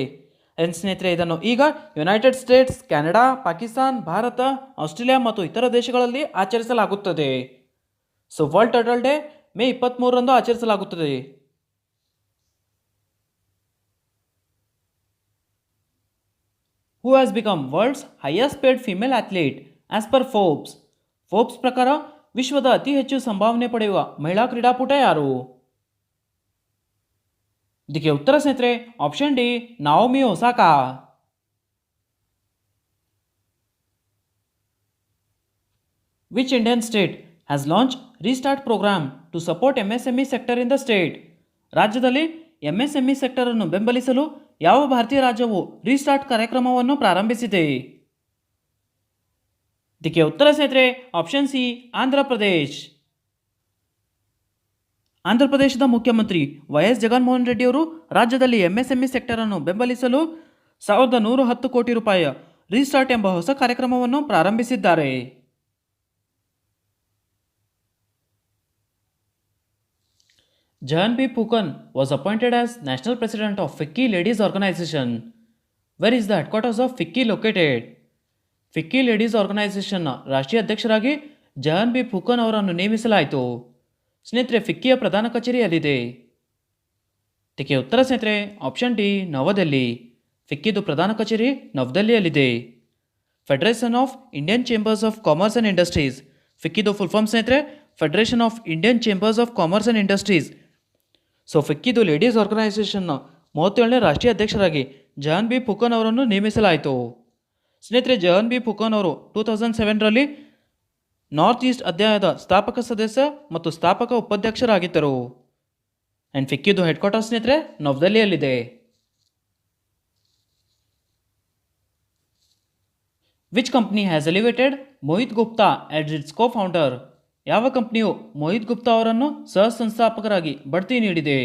ಸ್ನೇಹಿತರೆ ಇದನ್ನು ಈಗ United States, Canada, Pakistan, Bharat, Australia ಮತ್ತು ಇತರ ದೇಶಗಳಲ್ಲಿ ಆಚರಿಸಲಾಗುತ್ತದೆ. So world turtle day May 23 ಆಚರಿಸಲಾಗುತ್ತದೆ. Who has become world's highest paid female athlete as per Forbes? Forbes ಪ್ರಕಾರ ವಿಶ್ವದ ಅತಿ ಹೆಚ್ಚು ಸಂಭಾವನೆ ಪಡೆಯುವ ಮಹಿಳಾ ಕ್ರೀಡಾಪಟು ಯಾರು? ಇದಕ್ಕೆ ಉತ್ತರ ಸ್ನೇಹಿತರೆ option D Naomi Osaka. Which Indian state has launched Restart program to support MSME sector in the state? ರಾಜ್ಯದಲ್ಲಿ MSME ಸೆಕ್ಟರ್ ಅನ್ನು ಬೆಂಬಲಿಸಲು ಯಾವ ಭಾರತೀಯ ರಾಜ್ಯವು ರೀಸ್ಟಾರ್ಟ್ ಕಾರ್ಯಕ್ರಮವನ್ನು ಪ್ರಾರಂಭಿಸಿದೆ? ಇದಕ್ಕೆ ಉತ್ತರ ಸ್ನೇಹಿತರೆ ಆಪ್ಷನ್ ಸಿ ಆಂಧ್ರ ಪ್ರದೇಶ್. ಆಂಧ್ರ ಪ್ರದೇಶದ ಮುಖ್ಯಮಂತ್ರಿ YS ಜಗನ್ಮೋಹನ್ ರೆಡ್ಡಿ ಅವರು ರಾಜ್ಯದಲ್ಲಿ MSME ಸೆಕ್ಟರ್ ಅನ್ನು ಬೆಂಬಲಿಸಲು 1110 ಕೋಟಿ ರೂಪಾಯಿಯ ರೀಸ್ಟಾರ್ಟ್ ಎಂಬ ಹೊಸ ಕಾರ್ಯಕ್ರಮವನ್ನು ಪ್ರಾರಂಭಿಸಿದ್ದಾರೆ. Jahan B. Phukan was appointed as National President of FICCI Ladies Organization. Where is the headquarters of FICCI located? FICCI Ladies Organization ರಾಷ್ಟ್ರೀಯ ಅಧ್ಯಕ್ಷರಾಗಿ ಜಹಾನ್ ಬಿ ಫುಕನ್ ಅವರನ್ನು ನೇಮಿಸಲಾಯಿತು. ಸ್ನೇಹಿತರೆ ಫಿಕ್ಕಿಯ ಪ್ರಧಾನ ಕಚೇರಿ ಎಲ್ಲಿದೆ? ಇದಕ್ಕೆ ಉತ್ತರ ಸ್ನೇಹಿತರೆ ಆಪ್ಷನ್ ಡಿ ನವದೆಹಲಿ. ಫಿಕ್ಕಿದು ಪ್ರಧಾನ ಕಚೇರಿ ನವದೆಹಲಿಯಲ್ಲಿದೆ. Federation of Indian chambers of commerce and industries. ಫಿಕ್ಕಿದು ಫುಲ್ ಫಾರ್ಮ್ ಸ್ನೇಹಿತರೆ federation of Indian chambers of commerce and industries. So ಫಿಕ್ಕಿದು ಲೇಡೀಸ್ ಆರ್ಗನೈಸೇಷನ್ನ 37ನೇ ರಾಷ್ಟ್ರೀಯ ಅಧ್ಯಕ್ಷರಾಗಿ ಜಹಾನ್ ಬಿ ಫುಕನ್ ಅವರನ್ನು ನೇಮಿಸಲಾಯಿತು. ಸ್ನೇಹಿತರೆ, ಜಹನ್ ಬಿ ಫುಕಾನ್ ಅವರು 2007ರಲ್ಲಿ ನಾರ್ತ್ ಈಸ್ಟ್ ಅಧ್ಯಾಯದ ಸ್ಥಾಪಕ ಸದಸ್ಯ ಮತ್ತು ಸ್ಥಾಪಕ ಉಪಾಧ್ಯಕ್ಷರಾಗಿದ್ದರು. ಆ್ಯಂಡ್ ಫಿಕ್ಕಿದು ಹೆಡ್ ಕ್ವಾರ್ಟರ್ ಸ್ನೇಹಿತರೆ ನವದೆಹಲಿಯಲ್ಲಿದೆ. Which company has elevated Mohit Gupta as its co founder? ಯಾವ ಕಂಪನಿಯು ಮೋಹಿತ್ ಗುಪ್ತಾ ಅವರನ್ನು ಸಹ ಸಂಸ್ಥಾಪಕರಾಗಿ ಬಡ್ತಿ ನೀಡಿದೆ?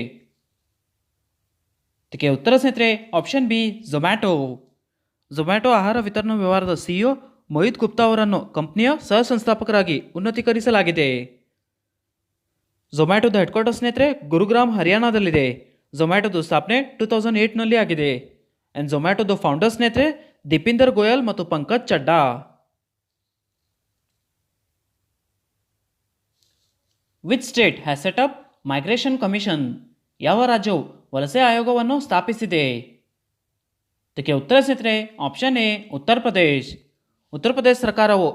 ಇದಕ್ಕೆ ಉತ್ತರ ಸ್ನೇಹಿತರೆ ಆಪ್ಷನ್ ಬಿ ಝೊಮ್ಯಾಟೊ. ಝೊಮ್ಯಾಟೊ ಆಹಾರ ವಿತರಣಾ ವ್ಯವಹಾರದ ಸಿಇಒ ಮೋಹಿತ್ ಗುಪ್ತಾ ಅವರನ್ನು ಕಂಪನಿಯ ಸಹ ಸಂಸ್ಥಾಪಕರಾಗಿ ಉನ್ನತೀಕರಿಸಲಾಗಿದೆ. ಝೊಮ್ಯಾಟೊದ ಹೆಡ್ ಕ್ವಾರ್ಟರ್ ಸ್ನೇಹಿತರೆ ಗುರುಗ್ರಾಮ್ ಹರಿಯಾಣದಲ್ಲಿದೆ. ಝೊಮ್ಯಾಟೊದ ಸ್ಥಾಪನೆ 2008ನಲ್ಲಿ ಆಗಿದೆ. ಆ್ಯಂಡ್ ಝೊಮ್ಯಾಟೊದ ಫೌಂಡರ್ ಸ್ನೇಹಿತರೆ ದೀಪಿಂದರ್ ಗೋಯಲ್ ಮತ್ತು Pankaj Chadda. Which state has set up migration commission? ಯಾವ ರಾಜ್ಯವು ವಲಸೆ ಆಯೋಗವನ್ನು ಸ್ಥಾಪಿಸಿದೆ? ಇದಕ್ಕೆ ಉತ್ತರ ಸ್ನೇಹಿತರೆ ಆಪ್ಷನ್ ಎ ಉತ್ತರ ಪ್ರದೇಶ್. ಉತ್ತರ ಪ್ರದೇಶ ಸರ್ಕಾರವು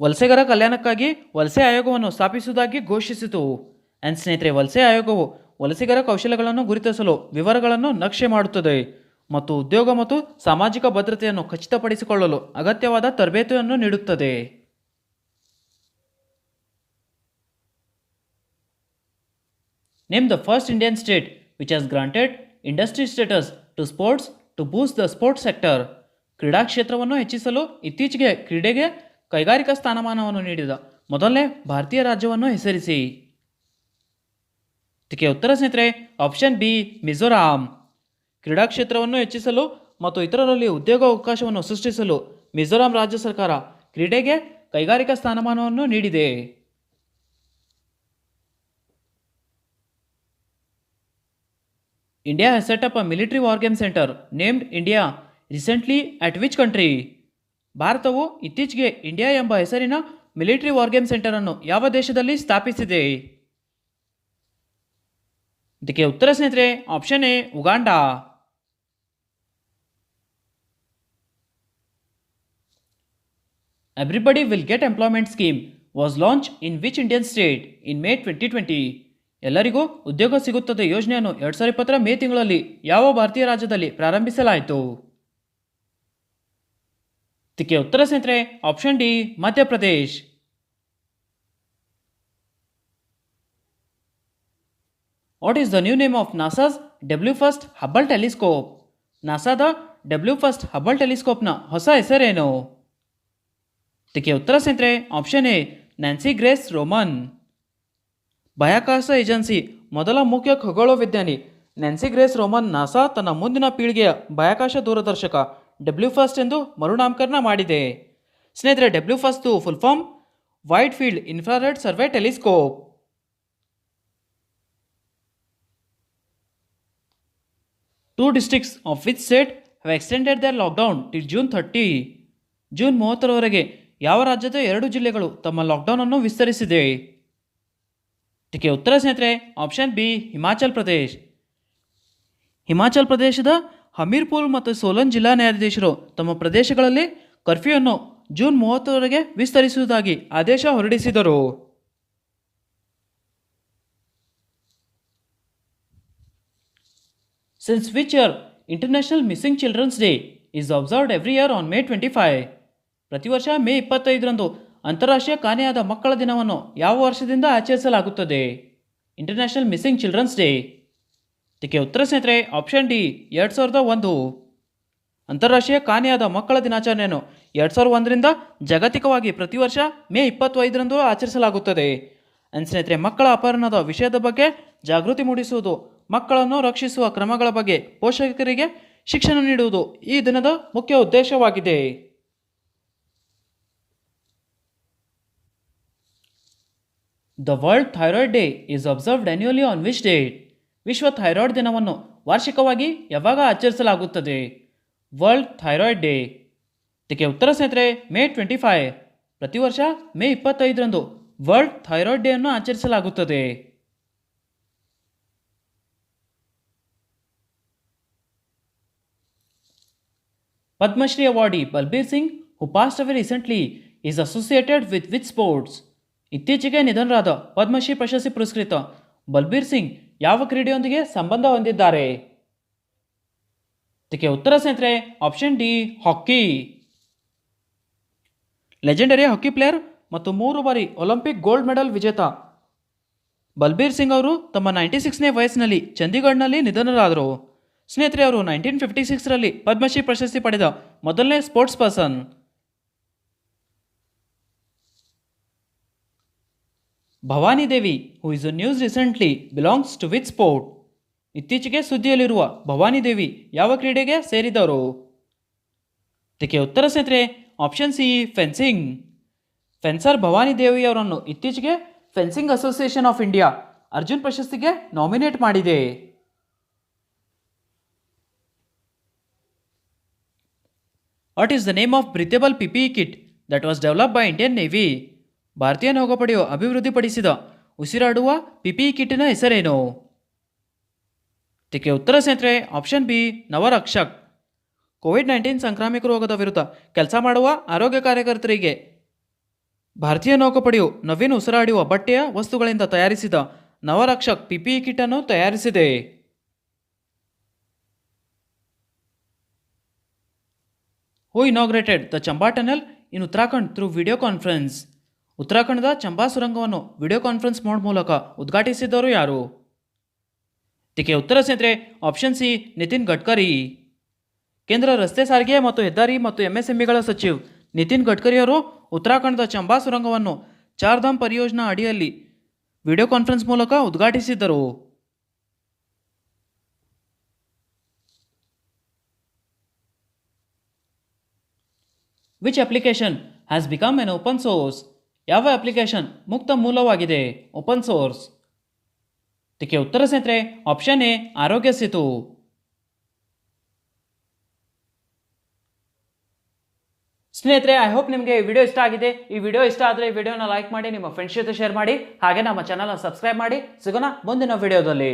ವಲಸೆಗರ ಕಲ್ಯಾಣಕ್ಕಾಗಿ ವಲಸೆ ಆಯೋಗವನ್ನು ಸ್ಥಾಪಿಸುವುದಾಗಿ ಘೋಷಿಸಿತು. ಆ್ಯಂಡ್ ಸ್ನೇಹಿತರೆ, ವಲಸೆ ಆಯೋಗವು ವಲಸಿಗರ ಕೌಶಲ್ಯಗಳನ್ನು ಗುರುತಿಸಲು ವಿವರಗಳನ್ನು ನಕ್ಷೆ ಮಾಡುತ್ತದೆ ಮತ್ತು ಉದ್ಯೋಗ ಮತ್ತು ಸಾಮಾಜಿಕ ಭದ್ರತೆಯನ್ನು ಖಚಿತಪಡಿಸಿಕೊಳ್ಳಲು ಅಗತ್ಯವಾದ ತರಬೇತಿಯನ್ನು ನೀಡುತ್ತದೆ. Name the first Indian state which has granted industry status to sports to boost the sports sector. ಕ್ರೀಡಾ ಕ್ಷೇತ್ರವನ್ನು ಹೆಚ್ಚಿಸಲು ಇತ್ತೀಚೆಗೆ ಕ್ರೀಡೆಗೆ ಕೈಗಾರಿಕಾ ಸ್ಥಾನಮಾನವನ್ನು ನೀಡಿದ ಮೊದಲನೇ ಭಾರತೀಯ ರಾಜ್ಯವನ್ನು ಹೆಸರಿಸಿ. ಇದಕ್ಕೆ ಉತ್ತರ ಸ್ನೇಹಿತರೆ ಆಪ್ಷನ್ ಬಿ ಮಿಜೋರಾಂ. ಕ್ರೀಡಾ ಕ್ಷೇತ್ರವನ್ನು ಹೆಚ್ಚಿಸಲು ಮತ್ತು ಇತರರಲ್ಲಿ ಉದ್ಯೋಗಾವಕಾಶವನ್ನು ಸೃಷ್ಟಿಸಲು ಮಿಜೋರಾಂ ರಾಜ್ಯ ಸರ್ಕಾರ ಕ್ರೀಡೆಗೆ ಕೈಗಾರಿಕಾ ಸ್ಥಾನಮಾನವನ್ನು ನೀಡಿದೆ. India has set up a military war game center named India recently at which country? ಭಾರತವು ಇತ್ತೀಚೆಗೆ ಇಂಡಿಯಾ ಎಂಬ ಹೆಸರಿನ ಮಿಲಿಟರಿ ವಾರ್ ಗೇಮ್ ಸೆಂಟರ್ ಅನ್ನು ಯಾವ ದೇಶದಲ್ಲಿ ಸ್ಥಾಪಿಸಿದೆ? ಇದಕ್ಕೆ ಉತ್ತರ ಸ್ನೇಹಿತರೆ option A Uganda. Everybody will get employment scheme was launched in which Indian state in May 2020? ಎಲ್ಲರಿಗೂ ಉದ್ಯೋಗ ಸಿಗುತ್ತದೆ ಯೋಜನೆಯನ್ನು 2020 ಮೇ ತಿಂಗಳಲ್ಲಿ ಯಾವ ಭಾರತೀಯ ರಾಜ್ಯದಲ್ಲಿ ಪ್ರಾರಂಭಿಸಲಾಯಿತು? ಇದಕ್ಕೆ ಉತ್ತರ ಸ್ನೇಹಿತರೆ option D Madhya Pradesh. What is the new name of NASA's W first Hubble telescope? ನಾಸಾದ W first Hubble ಟೆಲಿಸ್ಕೋಪ್ನ ಹೊಸ ಹೆಸರೇನು? ಇದಕ್ಕೆ ಉತ್ತರ ಸ್ನೇಹಿತರೆ option A Nancy grace Roman. ಬಾಹ್ಯಾಕಾಶ ಏಜೆನ್ಸಿ ಮೊದಲ ಮುಖ್ಯ ಖಗೋಳ ವಿಜ್ಞಾನಿ ನ್ಯಾನ್ಸಿ ಗ್ರೇಸ್ ರೋಮನ್ ನಾಸಾ ತನ್ನ ಮುಂದಿನ ಪೀಳಿಗೆಯ ಬಾಹ್ಯಾಕಾಶ ದೂರದರ್ಶಕ ಡಬ್ಲ್ಯೂ ಫಸ್ಟ್ ಎಂದು ಮರುನಾಮಕರಣ ಮಾಡಿದೆ. ಸ್ನೇಹಿತರೆ, W first full form wide field infrared survey telescope. Two districts of which state have extended their lockdown till June 30? June 30ರವರೆಗೆ ಯಾವ ರಾಜ್ಯದ 2 ಜಿಲ್ಲೆಗಳು ತಮ್ಮ ಲಾಕ್ಡೌನ್ ಅನ್ನು ವಿಸ್ತರಿಸಿದೆ? ಇದಕ್ಕೆ ಉತ್ತರ ಸ್ನೇಹಿತರೆ ಆಪ್ಷನ್ ಬಿ ಹಿಮಾಚಲ್ ಪ್ರದೇಶ್. ಹಿಮಾಚಲ್ ಪ್ರದೇಶದ ಹಮೀರ್ಪುರ್ ಮತ್ತು ಸೋಲನ್ ಜಿಲ್ಲಾ ನ್ಯಾಯಾಧೀಶರು ತಮ್ಮ ಪ್ರದೇಶಗಳಲ್ಲಿ ಕರ್ಫ್ಯೂವನ್ನು ಜೂನ್ 30ರವರೆಗೆ ವಿಸ್ತರಿಸುವುದಾಗಿ ಆದೇಶ ಹೊರಡಿಸಿದರು. Since which year International Missing Children's Day is observed every year on May 25? ಪ್ರತಿ ವರ್ಷ ಮೇ 25ರಂದು ಅಂತಾರಾಷ್ಟ್ರೀಯ ಕಾಣೆಯಾದ ಮಕ್ಕಳ ದಿನವನ್ನು ಯಾವ ವರ್ಷದಿಂದ ಆಚರಿಸಲಾಗುತ್ತದೆ? International missing children's day. ಇದಕ್ಕೆ ಉತ್ತರ ಸ್ನೇಹಿತರೆ ಆಪ್ಷನ್ ಡಿ 2001. ಅಂತಾರಾಷ್ಟ್ರೀಯ ಕಾಣೆಯಾದ ಮಕ್ಕಳ ದಿನಾಚರಣೆಯನ್ನು 2001ರಿಂದ ಜಾಗತಿಕವಾಗಿ ಪ್ರತಿ ವರ್ಷ ಮೇ 25ರಂದು ಆಚರಿಸಲಾಗುತ್ತದೆ. ಸ್ನೇಹಿತರೆ, ಮಕ್ಕಳ ಅಪಹರಣದ ವಿಷಯದ ಬಗ್ಗೆ ಜಾಗೃತಿ ಮೂಡಿಸುವುದು, ಮಕ್ಕಳನ್ನು ರಕ್ಷಿಸುವ ಕ್ರಮಗಳ ಬಗ್ಗೆ ಪೋಷಕರಿಗೆ ಶಿಕ್ಷಣ ನೀಡುವುದು ಈ ದಿನದ ಮುಖ್ಯ ಉದ್ದೇಶವಾಗಿದೆ. The world thyroid day is observed annually on which date? ವಿಶ್ವ ಥೈರಾಯ್ಡ್ ದಿನವನ್ನು ವಾರ್ಷಿಕವಾಗಿ ಯಾವಾಗ ಆಚರಿಸಲಾಗುತ್ತದೆ? World thyroid day. ಇದಕ್ಕೆ ಉತ್ತರ ಸ್ನೇಹಿತರೆ ಮೇ 25. ಪ್ರತಿ ವರ್ಷ ಮೇ 25ರಂದು ವರ್ಲ್ಡ್ ಥೈರಾಯ್ಡ್ ಡೇ ಅನ್ನು ಆಚರಿಸಲಾಗುತ್ತದೆ. Padmashri awardee Balbir Singh who passed away recently is associated with which sports? ಇತ್ತೀಚೆಗೆ ನಿಧನರಾದ ಪದ್ಮಶ್ರೀ ಪ್ರಶಸ್ತಿ ಪುರಸ್ಕೃತ ಬಲ್ಬೀರ್ ಸಿಂಗ್ ಯಾವ ಕ್ರೀಡೆಯೊಂದಿಗೆ ಸಂಬಂಧ ಹೊಂದಿದ್ದಾರೆ? ಇದಕ್ಕೆ ಉತ್ತರ ಸ್ನೇಹಿತರೆ ಆಪ್ಷನ್ ಡಿ ಹಾಕಿ. ಲೆಜೆಂಡರಿ ಹಾಕಿ ಪ್ಲೇಯರ್ ಮತ್ತು 3 ಬಾರಿ ಒಲಿಂಪಿಕ್ ಗೋಲ್ಡ್ ಮೆಡಲ್ ವಿಜೇತ ಬಲ್ಬೀರ್ ಸಿಂಗ್ ಅವರು ತಮ್ಮ 96ನೇ ವಯಸ್ಸಿನಲ್ಲಿ ಚಂಡೀಗಢ್ನಲ್ಲಿ ನಿಧನರಾದರು. ಸ್ನೇಹಿತರೆ, ಅವರು 1956ರಲ್ಲಿ ಪದ್ಮಶ್ರೀ ಪ್ರಶಸ್ತಿ ಪಡೆದ ಮೊದಲನೇ sports person. Bhavani Devi, who is news recently, belongs to which sport? ಇತ್ತೀಚೆಗೆ ಸುದ್ದಿಯಲ್ಲಿರುವ ಭವಾನಿ ದೇವಿ ಯಾವ ಕ್ರೀಡೆಗೆ ಸೇರಿದವರು? ಇದಕ್ಕೆ ಉತ್ತರ ಸ್ನೇಹಿತರೆ option C, fencing. Fencer Bhavani Devi ಅವರನ್ನು ಇತ್ತೀಚೆಗೆ fencing association of India Arjun ಪ್ರಶಸ್ತಿಗೆ ನಾಮಿನೇಟ್ ಮಾಡಿದೆ. What is the name of breathable PPE kit that was develop by Indian navy? ಭಾರತೀಯ ನೌಕಾಪಡೆಯು ಅಭಿವೃದ್ಧಿಪಡಿಸಿದ ಉಸಿರಾಡುವ PPE ಕಿಟ್ನ ಹೆಸರೇನು? ಇದಕ್ಕೆ ಉತ್ತರ ಸ್ನೇಹಿತರೆ ಆಪ್ಷನ್ ಬಿ, ನವರಕ್ಷಕ್. ಕೋವಿಡ್-19 ಸಾಂಕ್ರಾಮಿಕ ರೋಗದ ವಿರುದ್ಧ ಕೆಲಸ ಮಾಡುವ ಆರೋಗ್ಯ ಕಾರ್ಯಕರ್ತರಿಗೆ ಭಾರತೀಯ ನೌಕಾಪಡೆಯು ನವೀನ ಉಸಿರಾಡುವ ಬಟ್ಟೆಯ ವಸ್ತುಗಳಿಂದ ತಯಾರಿಸಿದ ನವರಕ್ಷಕ್ PPE ಕಿಟ್ ಅನ್ನು ತಯಾರಿಸಿದೆ. Who inaugurated the Chamba tunnel in Uttarakhand through video conference? ಉತ್ತರಾಖಂಡದ ಚಂಬಾ ಸುರಂಗವನ್ನು ವಿಡಿಯೋ ಕಾನ್ಫರೆನ್ಸ್ ಮೋಡ್ ಮೂಲಕ ಉದ್ಘಾಟಿಸಿದವರು ಯಾರು? ಇದಕ್ಕೆ ಉತ್ತರ ಸ್ನೇಹಿತರೆ ಆಪ್ಷನ್ ಸಿ, ನಿತಿನ್ ಗಡ್ಕರಿ. ಕೇಂದ್ರ ರಸ್ತೆ ಸಾರಿಗೆ ಮತ್ತು ಹೆದ್ದಾರಿ ಮತ್ತು MSMEಗಳ ಸಚಿವ ನಿತಿನ್ ಗಡ್ಕರಿಯವರು ಉತ್ತರಾಖಂಡದ ಚಂಬಾ ಸುರಂಗವನ್ನು ಚಾರ್ಧಾಮ್ ಪರಿಯೋಜನಾ ಅಡಿಯಲ್ಲಿ ವಿಡಿಯೋ ಕಾನ್ಫರೆನ್ಸ್ ಮೂಲಕ ಉದ್ಘಾಟಿಸಿದ್ದರು. Which application has become an open source? ಯಾವ ಅಪ್ಲಿಕೇಶನ್ ಮುಕ್ತ ಮೂಲವಾಗಿದೆ, ಓಪನ್ ಸೋರ್ಸ್? ಇದಕ್ಕೆ ಉತ್ತರ ಸ್ನೇಹಿತರೆ ಆಪ್ಷನ್ ಎ, ಆರೋಗ್ಯ ಸೇತು. ಸ್ನೇಹಿತರೆ, ಐ ಹೋಪ್ ನಿಮಗೆ ಈ ವಿಡಿಯೋ ಇಷ್ಟ ಆಗಿದೆ. ಈ ವಿಡಿಯೋ ಇಷ್ಟ ಆದರೆ ಈ ವಿಡಿಯೋನ ಲೈಕ್ ಮಾಡಿ, ನಿಮ್ಮ ಫ್ರೆಂಡ್ಸ್ ಜೊತೆ ಶೇರ್ ಮಾಡಿ, ಹಾಗೆ ನಮ್ಮ ಚಾನಲ್ನ ಸಬ್ಸ್ಕ್ರೈಬ್ ಮಾಡಿ. ಸಿಗೋಣ ಮುಂದಿನ ವಿಡಿಯೋದಲ್ಲಿ.